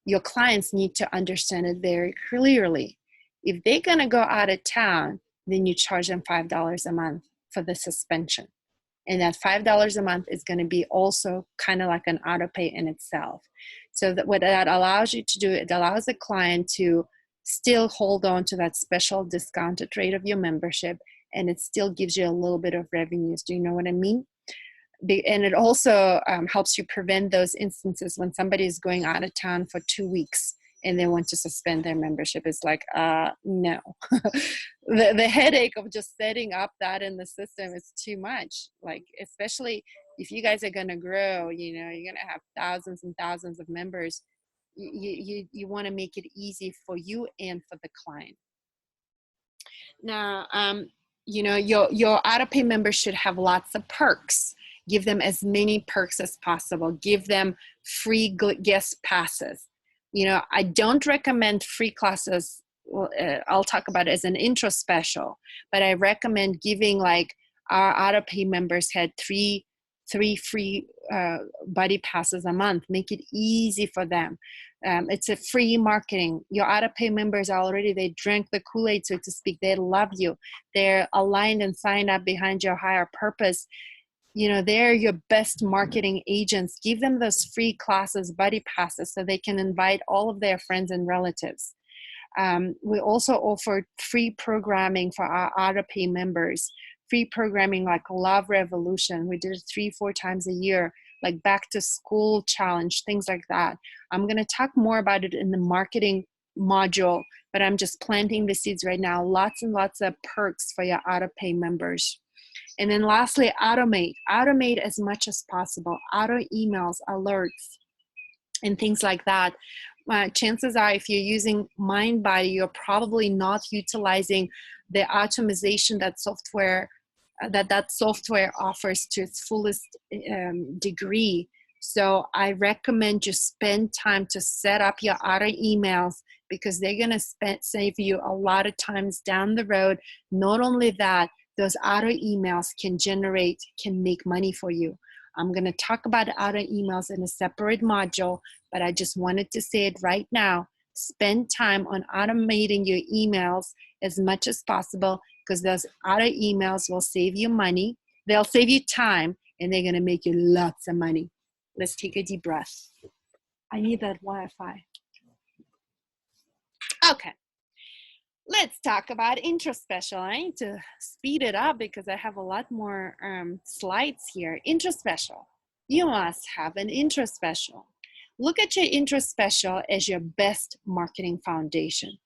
Your clients need to understand it very clearly. If they're going to go out of town, then you charge them $5 a month for the suspension. And that $5 a month is going to be also kind of like an auto pay in itself. So that what that allows you to do, it allows the client to still hold on to that special discounted rate of your membership, and it still gives you a little bit of revenues. Do you know what I mean? And it also helps you prevent those instances when somebody is going out of town for 2 weeks and they want to suspend their membership. It's like, no. the headache of just setting up that in the system is too much. Like, especially if you guys are going to grow, you're going to have thousands and thousands of members. You want to make it easy for you and for the client. Now, your auto-pay members should have lots of perks. Give them as many perks as possible. Give them free guest passes. I don't recommend free classes. I'll talk about it as an intro special, but I recommend giving, like, our auto-pay members had three free buddy passes a month. Make it easy for them. It's a free marketing. Your auto-pay members they drank the Kool-Aid, so to speak. They love you. They're aligned and signed up behind your higher purpose. They're your best marketing agents. Give them those free classes, buddy passes, so they can invite all of their friends and relatives. We also offer free programming for our auto-pay members. Free programming like Love Revolution. We did it 3-4 times a year, like back to school challenge, things like that. I'm going to talk more about it in the marketing module, but I'm just planting the seeds right now. Lots and lots of perks for your auto-pay members. And then lastly, automate as much as possible. Auto emails, alerts, and things like that. Chances are, if you're using MindBody, you're probably not utilizing the automation that software offers to its fullest degree. So I recommend you spend time to set up your auto emails, because they're going to save you a lot of times down the road. Not only that, those auto emails can make money for you. I'm going to talk about auto emails in a separate module, but I just wanted to say it right now. Spend time on automating your emails as much as possible, because those auto emails will save you money. They'll save you time, and they're going to make you lots of money. Let's take a deep breath. I need that Wi-Fi. Okay. Let's talk about intro special. I need to speed it up because I have a lot more slides here. Intro special. You must have an intro special. Look at your intro special as your best marketing foundation.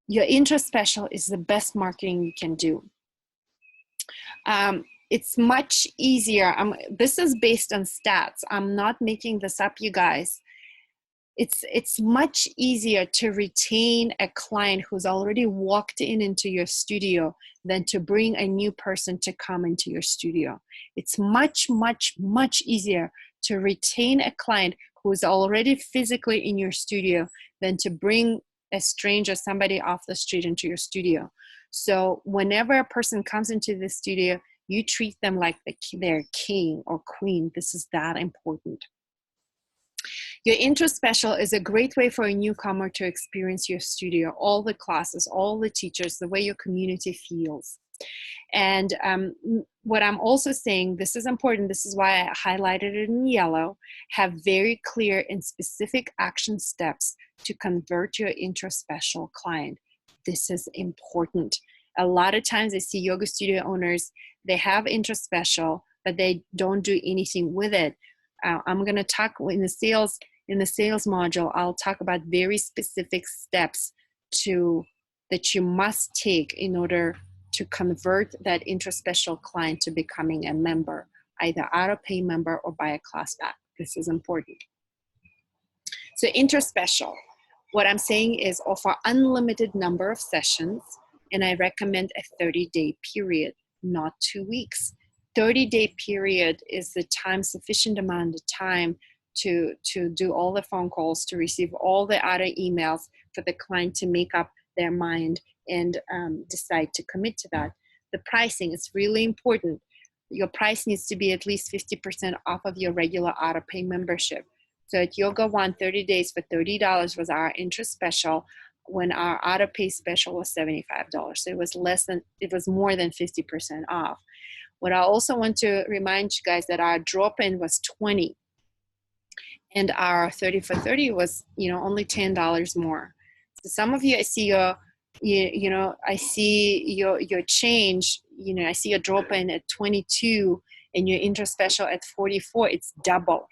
Your intro special is the best marketing you can do. It's much easier. This is based on stats. I'm not making this up, you guys. It's much easier to retain a client who's already walked into your studio than to bring a new person to come into your studio. It's much, much, much easier to retain a client who's already physically in your studio than to bring a stranger, somebody off the street, into your studio. So whenever a person comes into the studio, you treat them like they're king or queen. This is that important. Your intro special is a great way for a newcomer to experience your studio, all the classes, all the teachers, the way your community feels. And what I'm also saying, this is important, this is why I highlighted it in yellow, have very clear and specific action steps to convert your intro special client. This is important. A lot of times I see yoga studio owners, they have intro special, but they don't do anything with it. I'm going to talk in the sales module. I'll talk about very specific steps that you must take in order to convert that intro special client to becoming a member, either auto pay member or buy a class back. This is important. So intro special, what I'm saying is offer unlimited number of sessions, and I recommend a 30-day period, not 2 weeks. 30-day period is the sufficient amount of time to do all the phone calls, to receive all the auto emails, for the client to make up their mind and decide to commit to that. The pricing is really important. Your price needs to be at least 50% off of your regular auto pay membership. So at Yoga One, 30 days for $30 was our intro special, when our auto pay special was $75. So it was more than 50% off. What I also want to remind you guys that our drop-in was $20, and our 30 for 30 was, only $10 more. So some of you, I see I see your change. I see your drop-in at 22 and your intro special at 44. It's double.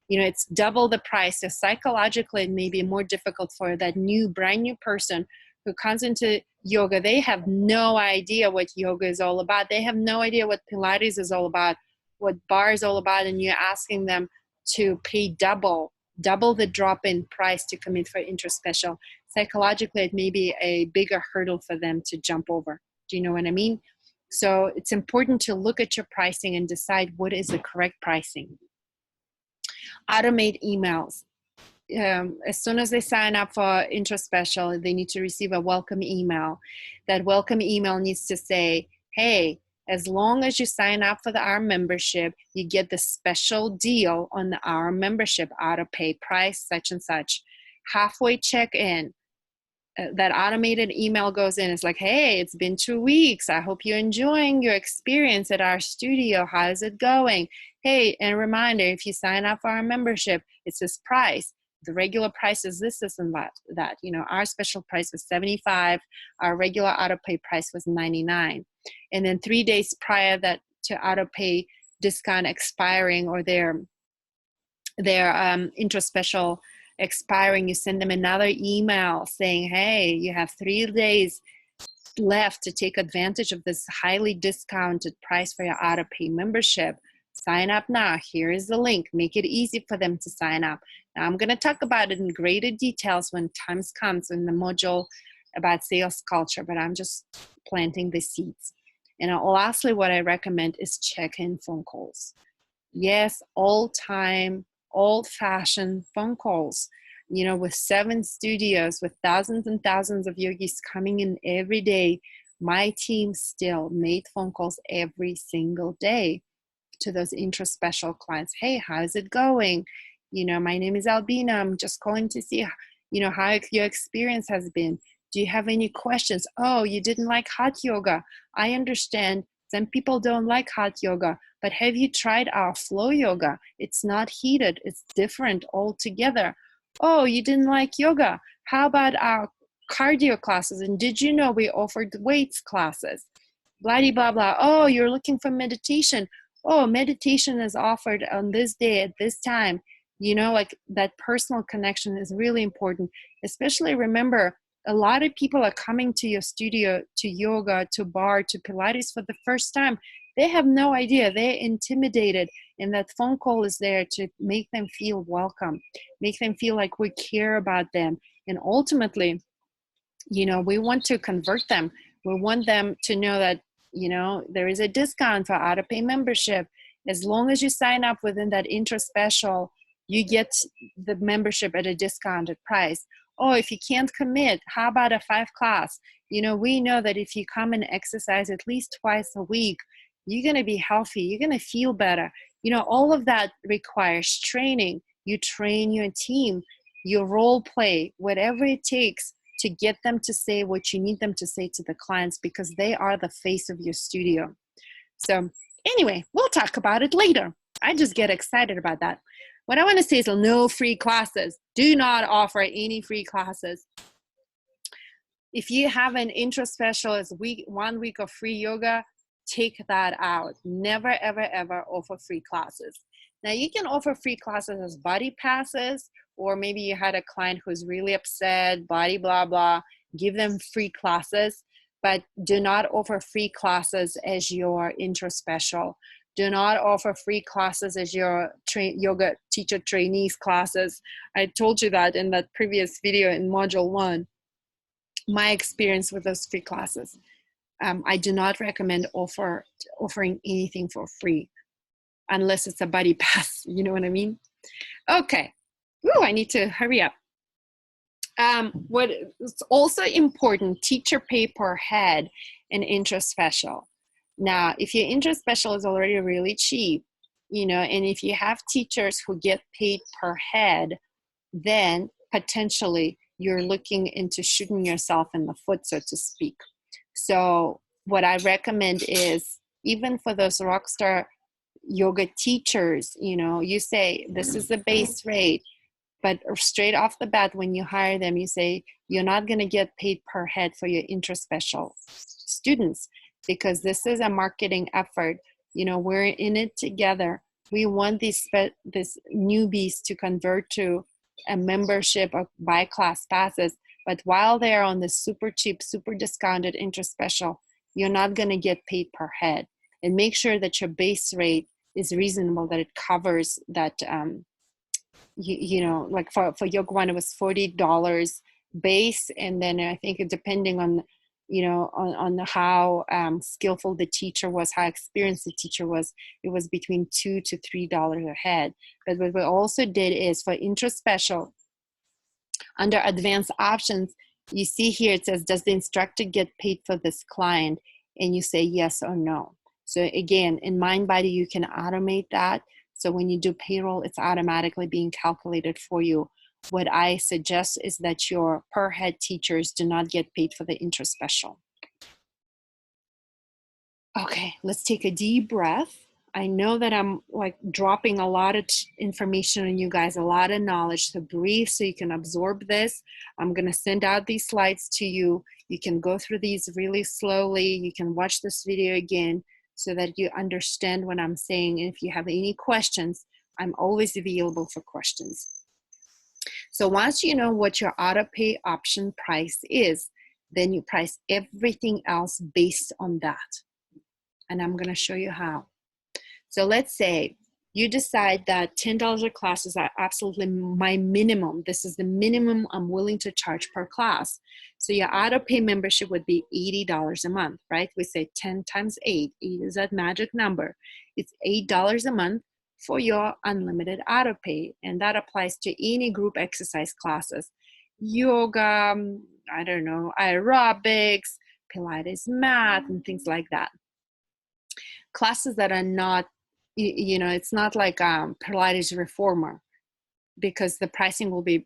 It's double the price. So psychologically, it may be more difficult for that brand new person who comes into yoga. They have no idea what yoga is all about. They have no idea what Pilates is all about, what bar is all about, and you're asking them to pay double the drop-in price to commit for intro special. Psychologically, it may be a bigger hurdle for them to jump over. Do you know what I mean? So it's important to look at your pricing and decide what is the correct pricing. Automate emails. As soon as they sign up for intro special, they need to receive a welcome email. That welcome email needs to say, hey, as long as you sign up for our membership, you get the special deal on our membership, auto pay price, such and such. Halfway check-in, that automated email goes in. It's like, hey, it's been 2 weeks. I hope you're enjoying your experience at our studio. How is it going? Hey, and a reminder, if you sign up for our membership, it's this price. The regular price is this and that. Our special price was $75. Our regular auto pay price was $99. And then 3 days prior to auto pay discount expiring, or their intro special expiring, you send them another email saying, hey, you have 3 days left to take advantage of this highly discounted price for your auto pay membership. Sign up now. Here is the link. Make it easy for them to sign up. Now, I'm going to talk about it in greater details when times comes in the module about sales culture, but I'm just planting the seeds. And lastly, what I recommend is check-in phone calls. Yes, all time, old-fashioned phone calls, with 7 studios, with thousands and thousands of yogis coming in every day. My team still made phone calls every single day to those intra-special clients. Hey, how's it going? My name is Albina. I'm just calling to see, how your experience has been. Do you have any questions? Oh, you didn't like hot yoga. I understand some people don't like hot yoga, but have you tried our flow yoga? It's not heated. It's different altogether. Oh, you didn't like yoga. How about our cardio classes? And did you know we offered weights classes? Blah, blah, blah. Oh, you're looking for meditation. Oh, meditation is offered on this day at this time. Like that personal connection is really important. Especially remember, a lot of people are coming to your studio, to yoga, to bar, to Pilates for the first time. They have no idea. They're intimidated. And that phone call is there to make them feel welcome, make them feel like we care about them. And ultimately, we want to convert them. We want them to know that, there is a discount for auto-pay membership. As long as you sign up within that intra-special, you get the membership at a discounted price. Oh, if you can't commit, how about a 5-class? We know that if you come and exercise at least twice a week, you're going to be healthy. You're going to feel better. All of that requires training. You train your team, you role play, whatever it takes to get them to say what you need them to say to the clients, because they are the face of your studio. So anyway, we'll talk about it later. I just get excited about that. What I want to say is no free classes. Do not offer any free classes. If you have an intra-special as 1 week of free yoga, take that out. Never, ever, ever offer free classes. Now you can offer free classes as body passes, or maybe you had a client who's really upset, body blah, blah, give them free classes, but do not offer free classes as your intra-special. Do not offer free classes as your yoga teacher trainees classes. I told you that in that previous video in module 1, my experience with those free classes. I do not recommend offering anything for free unless it's a buddy pass. You know what I mean? Okay. Ooh, I need to hurry up. What is also important, teacher pay per head and intra-special. Now, if your intra-special is already really cheap, and if you have teachers who get paid per head, then potentially you're looking into shooting yourself in the foot, so to speak. So what I recommend is, even for those Rockstar yoga teachers, you say, this is the base rate, but straight off the bat, when you hire them, you say, you're not going to get paid per head for your intra-special students, because this is a marketing effort. We're in it together. We want these newbies to convert to a membership or buy class passes. But while they're on the super cheap, super discounted intra-special, you're not going to get paid per head. And make sure that your base rate is reasonable, that it covers that, like for yoga one, it was $40 base. And then I think depending on, on how skillful the teacher was, how experienced the teacher was, it was between $2 to $3 a head. But what we also did is, for intra-special, under advanced options, you see here it says, does the instructor get paid for this client? And you say yes or no. So again, in MindBody, you can automate that. So when you do payroll, it's automatically being calculated for you. What I suggest is that your per head teachers do not get paid for the intra-special. Okay, let's take a deep breath. I know that I'm like dropping a lot of information on you guys, a lot of knowledge. So breathe so you can absorb this. I'm going to send out these slides to you. You can go through these really slowly. You can watch this video again so that you understand what I'm saying. And if you have any questions, I'm always available for questions. So once you know what your auto pay option price is, then you price everything else based on that. And I'm going to show you how. So let's say you decide that $10 classes are absolutely my minimum. This is the minimum I'm willing to charge per class. So your auto pay membership would be $80 a month, right? We say 10 times 8. 8 is that magic number. It's $8 a month. for your unlimited auto pay. And that applies to any group exercise classes, yoga, I don't know, aerobics, Pilates, math, and things like that. Classes that are not, it's not like Pilates reformer, because the pricing will be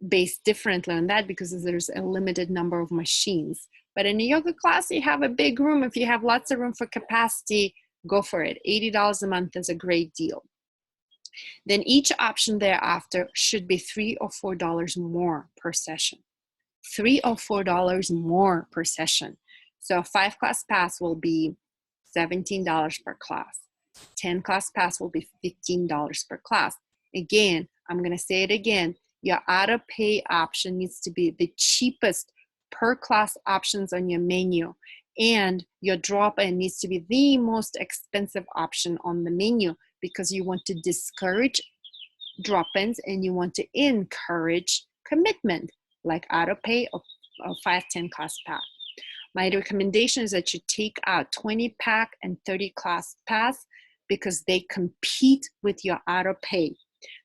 based differently on that because there's a limited number of machines. But in a yoga class, you have a big room. If you have lots of room for capacity, go for it. $80 a month is a great deal. Then each option thereafter should be $3 or $4 more per session. $3 or $4 more per session. So a 5-class pass will be $17 per class. 10-class pass will be $15 per class. Again, I'm going to say it again. Your auto pay option needs to be the cheapest per class options on your menu, and your drop-in needs to be the most expensive option on the menu, because you want to discourage drop-ins and you want to encourage commitment, like auto pay or 5-10 class pass. My recommendation is that you take out 20-pack and 30-class pass, because they compete with your auto pay.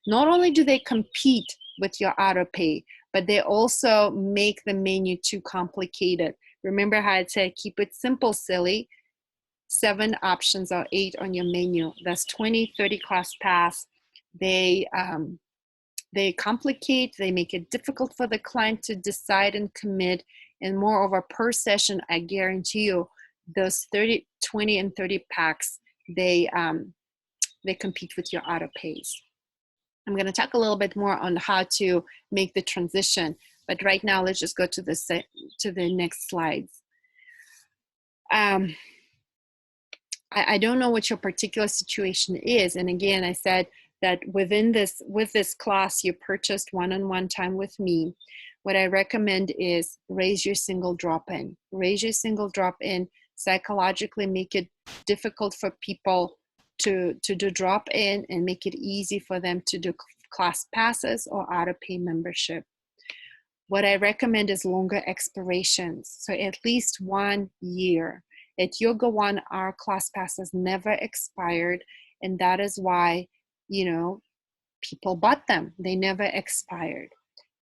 Not only do they compete with your auto pay, but they also make the menu too complicated. Remember how I said keep it simple, silly. 7 options or 8 on your menu. That's 20, 30 class pass. They complicate, they make it difficult for the client to decide and commit. And moreover, per session, I guarantee you, those 30, 20, and 30 packs, they compete with your auto pays. I'm going to talk a little bit more on how to make the transition, but right now let's just go to the next slides. I don't know what your particular situation is, and again, I said that with this class, you purchased one-on-one time with me. What I recommend is raise your single drop-in. Raise your single drop-in. Psychologically make it difficult for people to do drop-in, and make it easy for them to do class passes or auto-pay membership. What I recommend is longer expirations, so at least 1 year. At Yoga One, our class passes never expired, and that is why, people bought them. They never expired.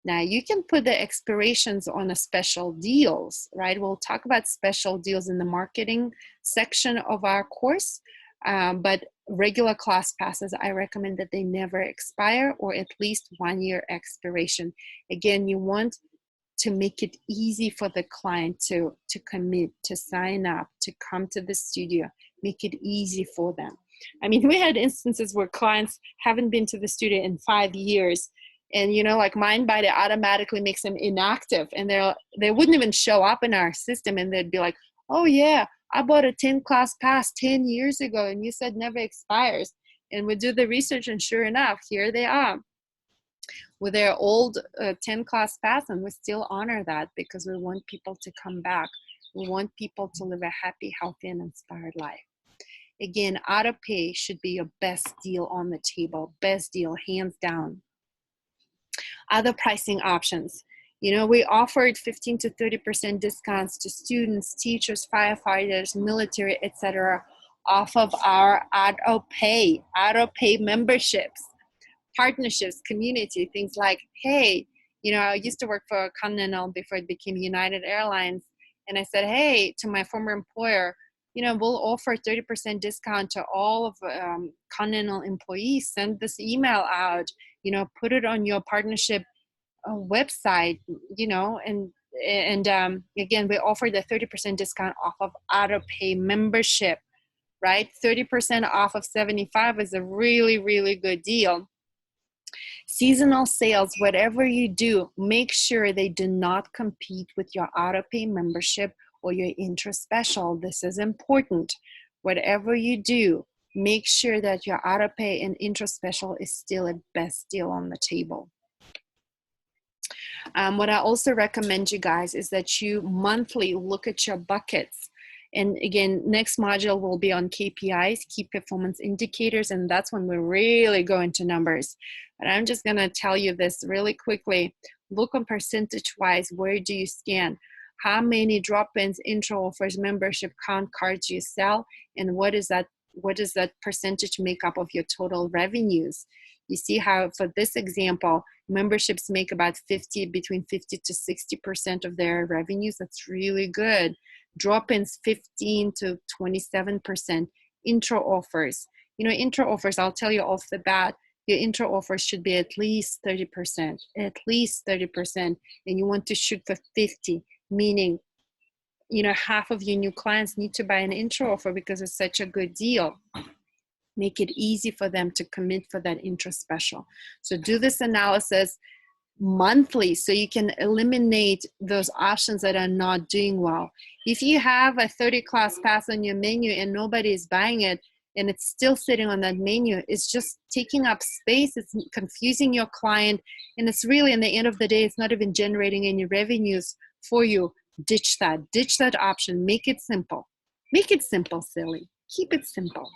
Now, you can put the expirations on a special deals, right? We'll talk about special deals in the marketing section of our course, but regular class passes, I recommend that they never expire, or at least 1 year expiration. Again, you want to make it easy for the client to commit, to sign up, to come to the studio. Make it easy for them. I mean, we had instances where clients haven't been to the studio in 5 years, and like MindBody automatically makes them inactive, and they wouldn't even show up in our system, and they'd be like, oh yeah, I bought a 10-class pass 10 years ago, and you said never expires. And we do the research, and sure enough, here they are with their old 10-class pass, and we still honor that because we want people to come back. We want people to live a happy, healthy, and inspired life. Again, auto pay should be your best deal on the table. Best deal, hands down. Other pricing options. We offered 15 to 30% discounts to students, teachers, firefighters, military, etc., off of our auto pay memberships, partnerships, community, things like, hey, I used to work for Continental before it became United Airlines, and I said, hey, to my former employer, we'll offer 30% discount to all of Continental employees. Send this email out, put it on your partnership website, and again, we offer the 30% discount off of auto pay membership, right? 30% off of 75 is a really, really good deal. Seasonal sales, whatever you do, make sure they do not compete with your auto pay membership or your interest special. This is important. Whatever you do, make sure that your auto pay and interest special is still a best deal on the table. What I also recommend you guys is that you monthly look at your buckets. And again, next module will be on KPIs, key performance indicators, and that's when we really go into numbers. But I'm just gonna tell you this really quickly. Look on percentage-wise, where do you stand? How many drop-ins, intro offers, membership count cards you sell, and what is that what does that percentage make up of your total revenues? You see how for this example, memberships make about between 50 to 60% of their revenues. That's really good. Drop-ins 15 to 27%. Intro offers. Intro offers, I'll tell you off the bat, your intro offers should be at least 30%, at least 30%, and you want to shoot for 50, meaning, half of your new clients need to buy an intro offer because it's such a good deal. Make it easy for them to commit for that intro special. So do this analysis monthly so you can eliminate those options that are not doing well. If you have a 30 class pass on your menu and nobody is buying it, and it's still sitting on that menu, it's just taking up space, it's confusing your client, and it's really, in the end of the day, it's not even generating any revenues for you. Ditch that option. Make it simple. Make it simple, silly. Keep it simple.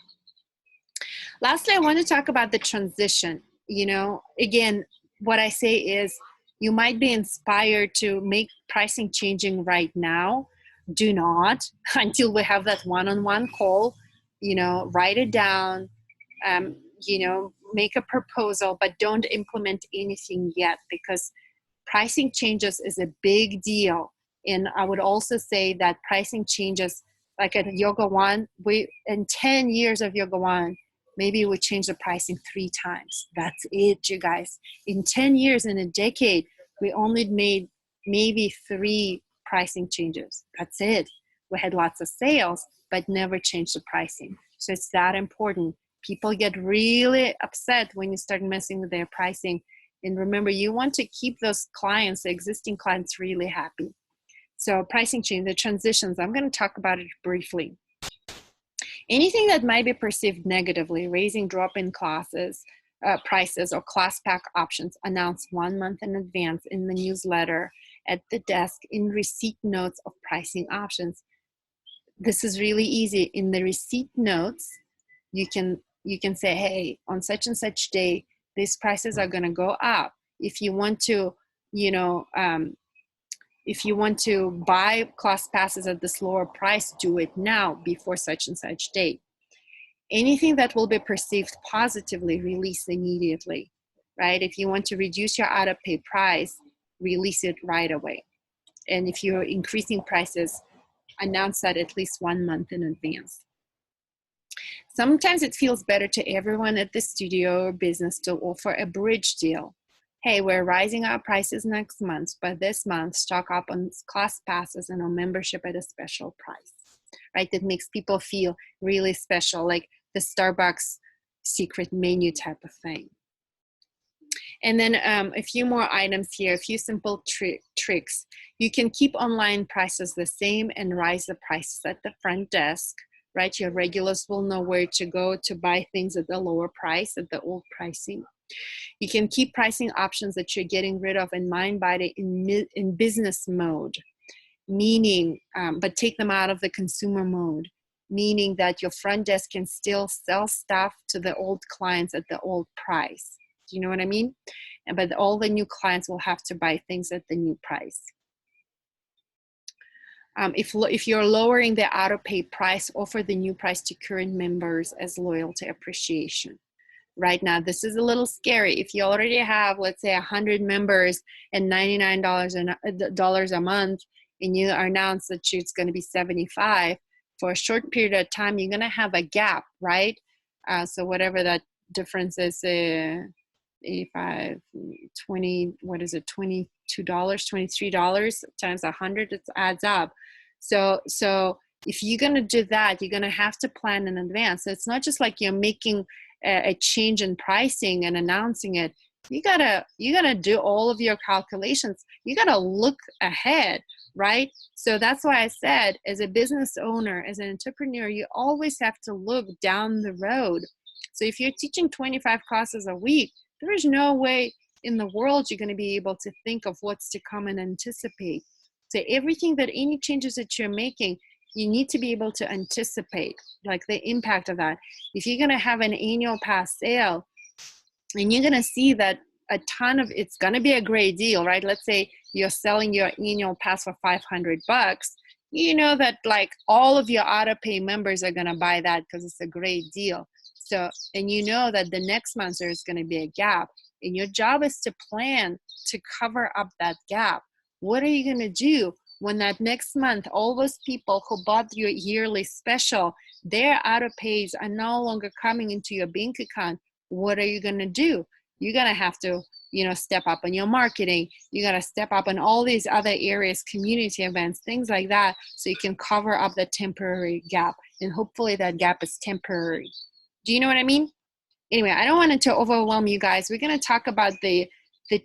Lastly, I want to talk about the transition. Again, what I say is you might be inspired to make pricing changing right now. Do not until we have that one-on-one call. Write it down, make a proposal, but don't implement anything yet, because pricing changes is a big deal. And I would also say that pricing changes, like at Yoga One, in 10 years of Yoga One, maybe we change the pricing 3 times. That's it, you guys. In 10 years, in a decade, we only made maybe 3 pricing changes. That's it. We had lots of sales, but never changed the pricing. So it's that important. People get really upset when you start messing with their pricing. And remember, you want to keep those clients, the existing clients, really happy. So pricing change, the transitions, I'm going to talk about it briefly. Anything that might be perceived negatively, raising drop-in prices or class pack options, announce 1 month in advance in the newsletter, at the desk, in receipt notes of pricing options. This is really easy. In the receipt notes, you can say, hey, on such and such day, these prices are going to go up. If you want to, if you want to buy class passes at this lower price, do it now before such and such date. Anything that will be perceived positively, release immediately, right? If you want to reduce your auto-pay price, release it right away. And if you're increasing prices, announce that at least 1 month in advance. Sometimes it feels better to everyone at the studio or business to offer a bridge deal. Hey, we're rising our prices next month, but this month stock up on class passes and on membership at a special price, right? That makes people feel really special, like the Starbucks secret menu type of thing. And then a few more items here, a few simple tricks. You can keep online prices the same and rise the prices at the front desk, right? Your regulars will know where to go to buy things at the lower price, at the old pricing. You can keep pricing options that you're getting rid of in mind-body in business mode, meaning, but take them out of the consumer mode, meaning that your front desk can still sell stuff to the old clients at the old price. Do you know what I mean? But all the new clients will have to buy things at the new price. If you're lowering the auto-pay price, offer the new price to current members as loyalty appreciation. Right now, this is a little scary. If you already have, let's say, 100 members and $99 a month, and you announce that it's going to be 75, for a short period of time, you're going to have a gap, right? So whatever that difference is, 85, 20, what is it, $22, $23 times 100, it adds up. So if you're going to do that, you're going to have to plan in advance. So it's not just like you're making a change in pricing and announcing it. You gotta do all of your calculations. You gotta look ahead, right? So that's why I said, as a business owner, as an entrepreneur, you always have to look down the road. So if you're teaching 25 classes a week, there is no way in the world you're going to be able to think of what's to come and anticipate. So everything that any changes that you're making, you need to be able to anticipate, like the impact of that. If you're going to have an annual pass sale and you're going to see that a ton of, it's going to be a great deal, right? Let's say you're selling your annual pass for $500. you know that like all of your auto pay members are going to buy that because it's a great deal. So, and you know that the next month there's going to be a gap, and your job is to plan to cover up that gap. What are you going to do when that next month, all those people who bought your yearly special, their auto pays are no longer coming into your bank account? What are you going to do? You're going to have to, you know, step up on your marketing. You got to step up on all these other areas, community events, things like that, so you can cover up the temporary gap. And hopefully that gap is temporary. Do you know what I mean? Anyway, I don't want it to overwhelm you guys. We're going to talk about the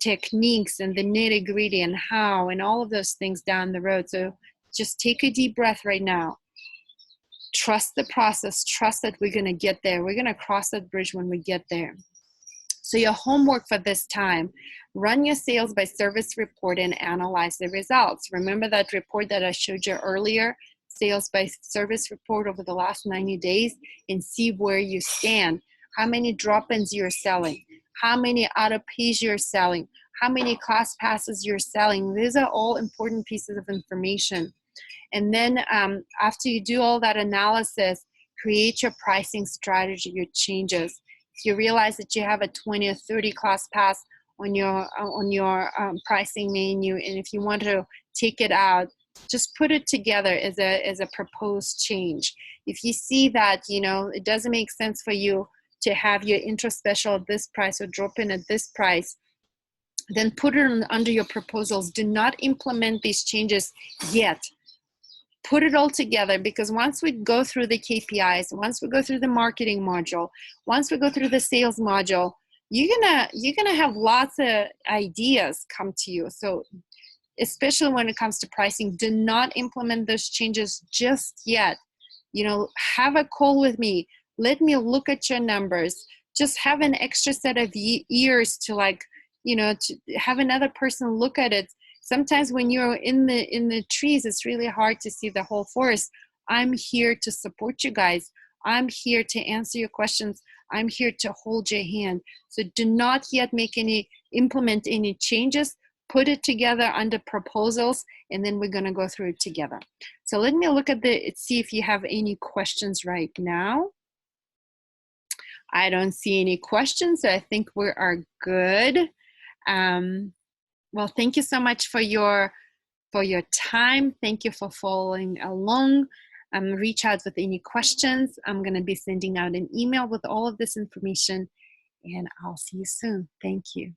techniques and the nitty gritty and how and all of those things down the road. So just take a deep breath right now. Trust the process. Trust that we're going to get there. We're going to cross that bridge when we get there. So your homework for this time, run your sales by service report and analyze the results. Remember that report that I showed you earlier, sales by service report over the last 90 days, and see where you stand. How many drop-ins you're selling, how many auto pays you're selling, how many class passes you're selling. These are all important pieces of information. And then after you do all that analysis, create your pricing strategy, your changes. If you realize that you have a 20 or 30 class pass on your pricing menu, and if you want to take it out, just put it together as a proposed change. If you see that, you know, it doesn't make sense for you to have your intro special at this price or drop in at this price, then put it under your proposals. Do not implement these changes yet. Put it all together, because once we go through the KPIs, once we go through the marketing module, once we go through the sales module, you're gonna have lots of ideas come to you. So especially when it comes to pricing, do not implement those changes just yet. You know, have a call with me. Let me look at your numbers. Just have an extra set of ears to, like, you know, to have another person look at it. Sometimes when you're in the trees, it's really hard to see the whole forest. I'm here to support you guys. I'm here to answer your questions. I'm here to hold your hand. So do not yet implement any changes. Put it together under proposals, and then we're gonna go through it together. So let me look at see if you have any questions right now. I don't see any questions, so I think we are good. Well, thank you so much for your time. Thank you for following along. Reach out with any questions. I'm going to be sending out an email with all of this information, and I'll see you soon. Thank you.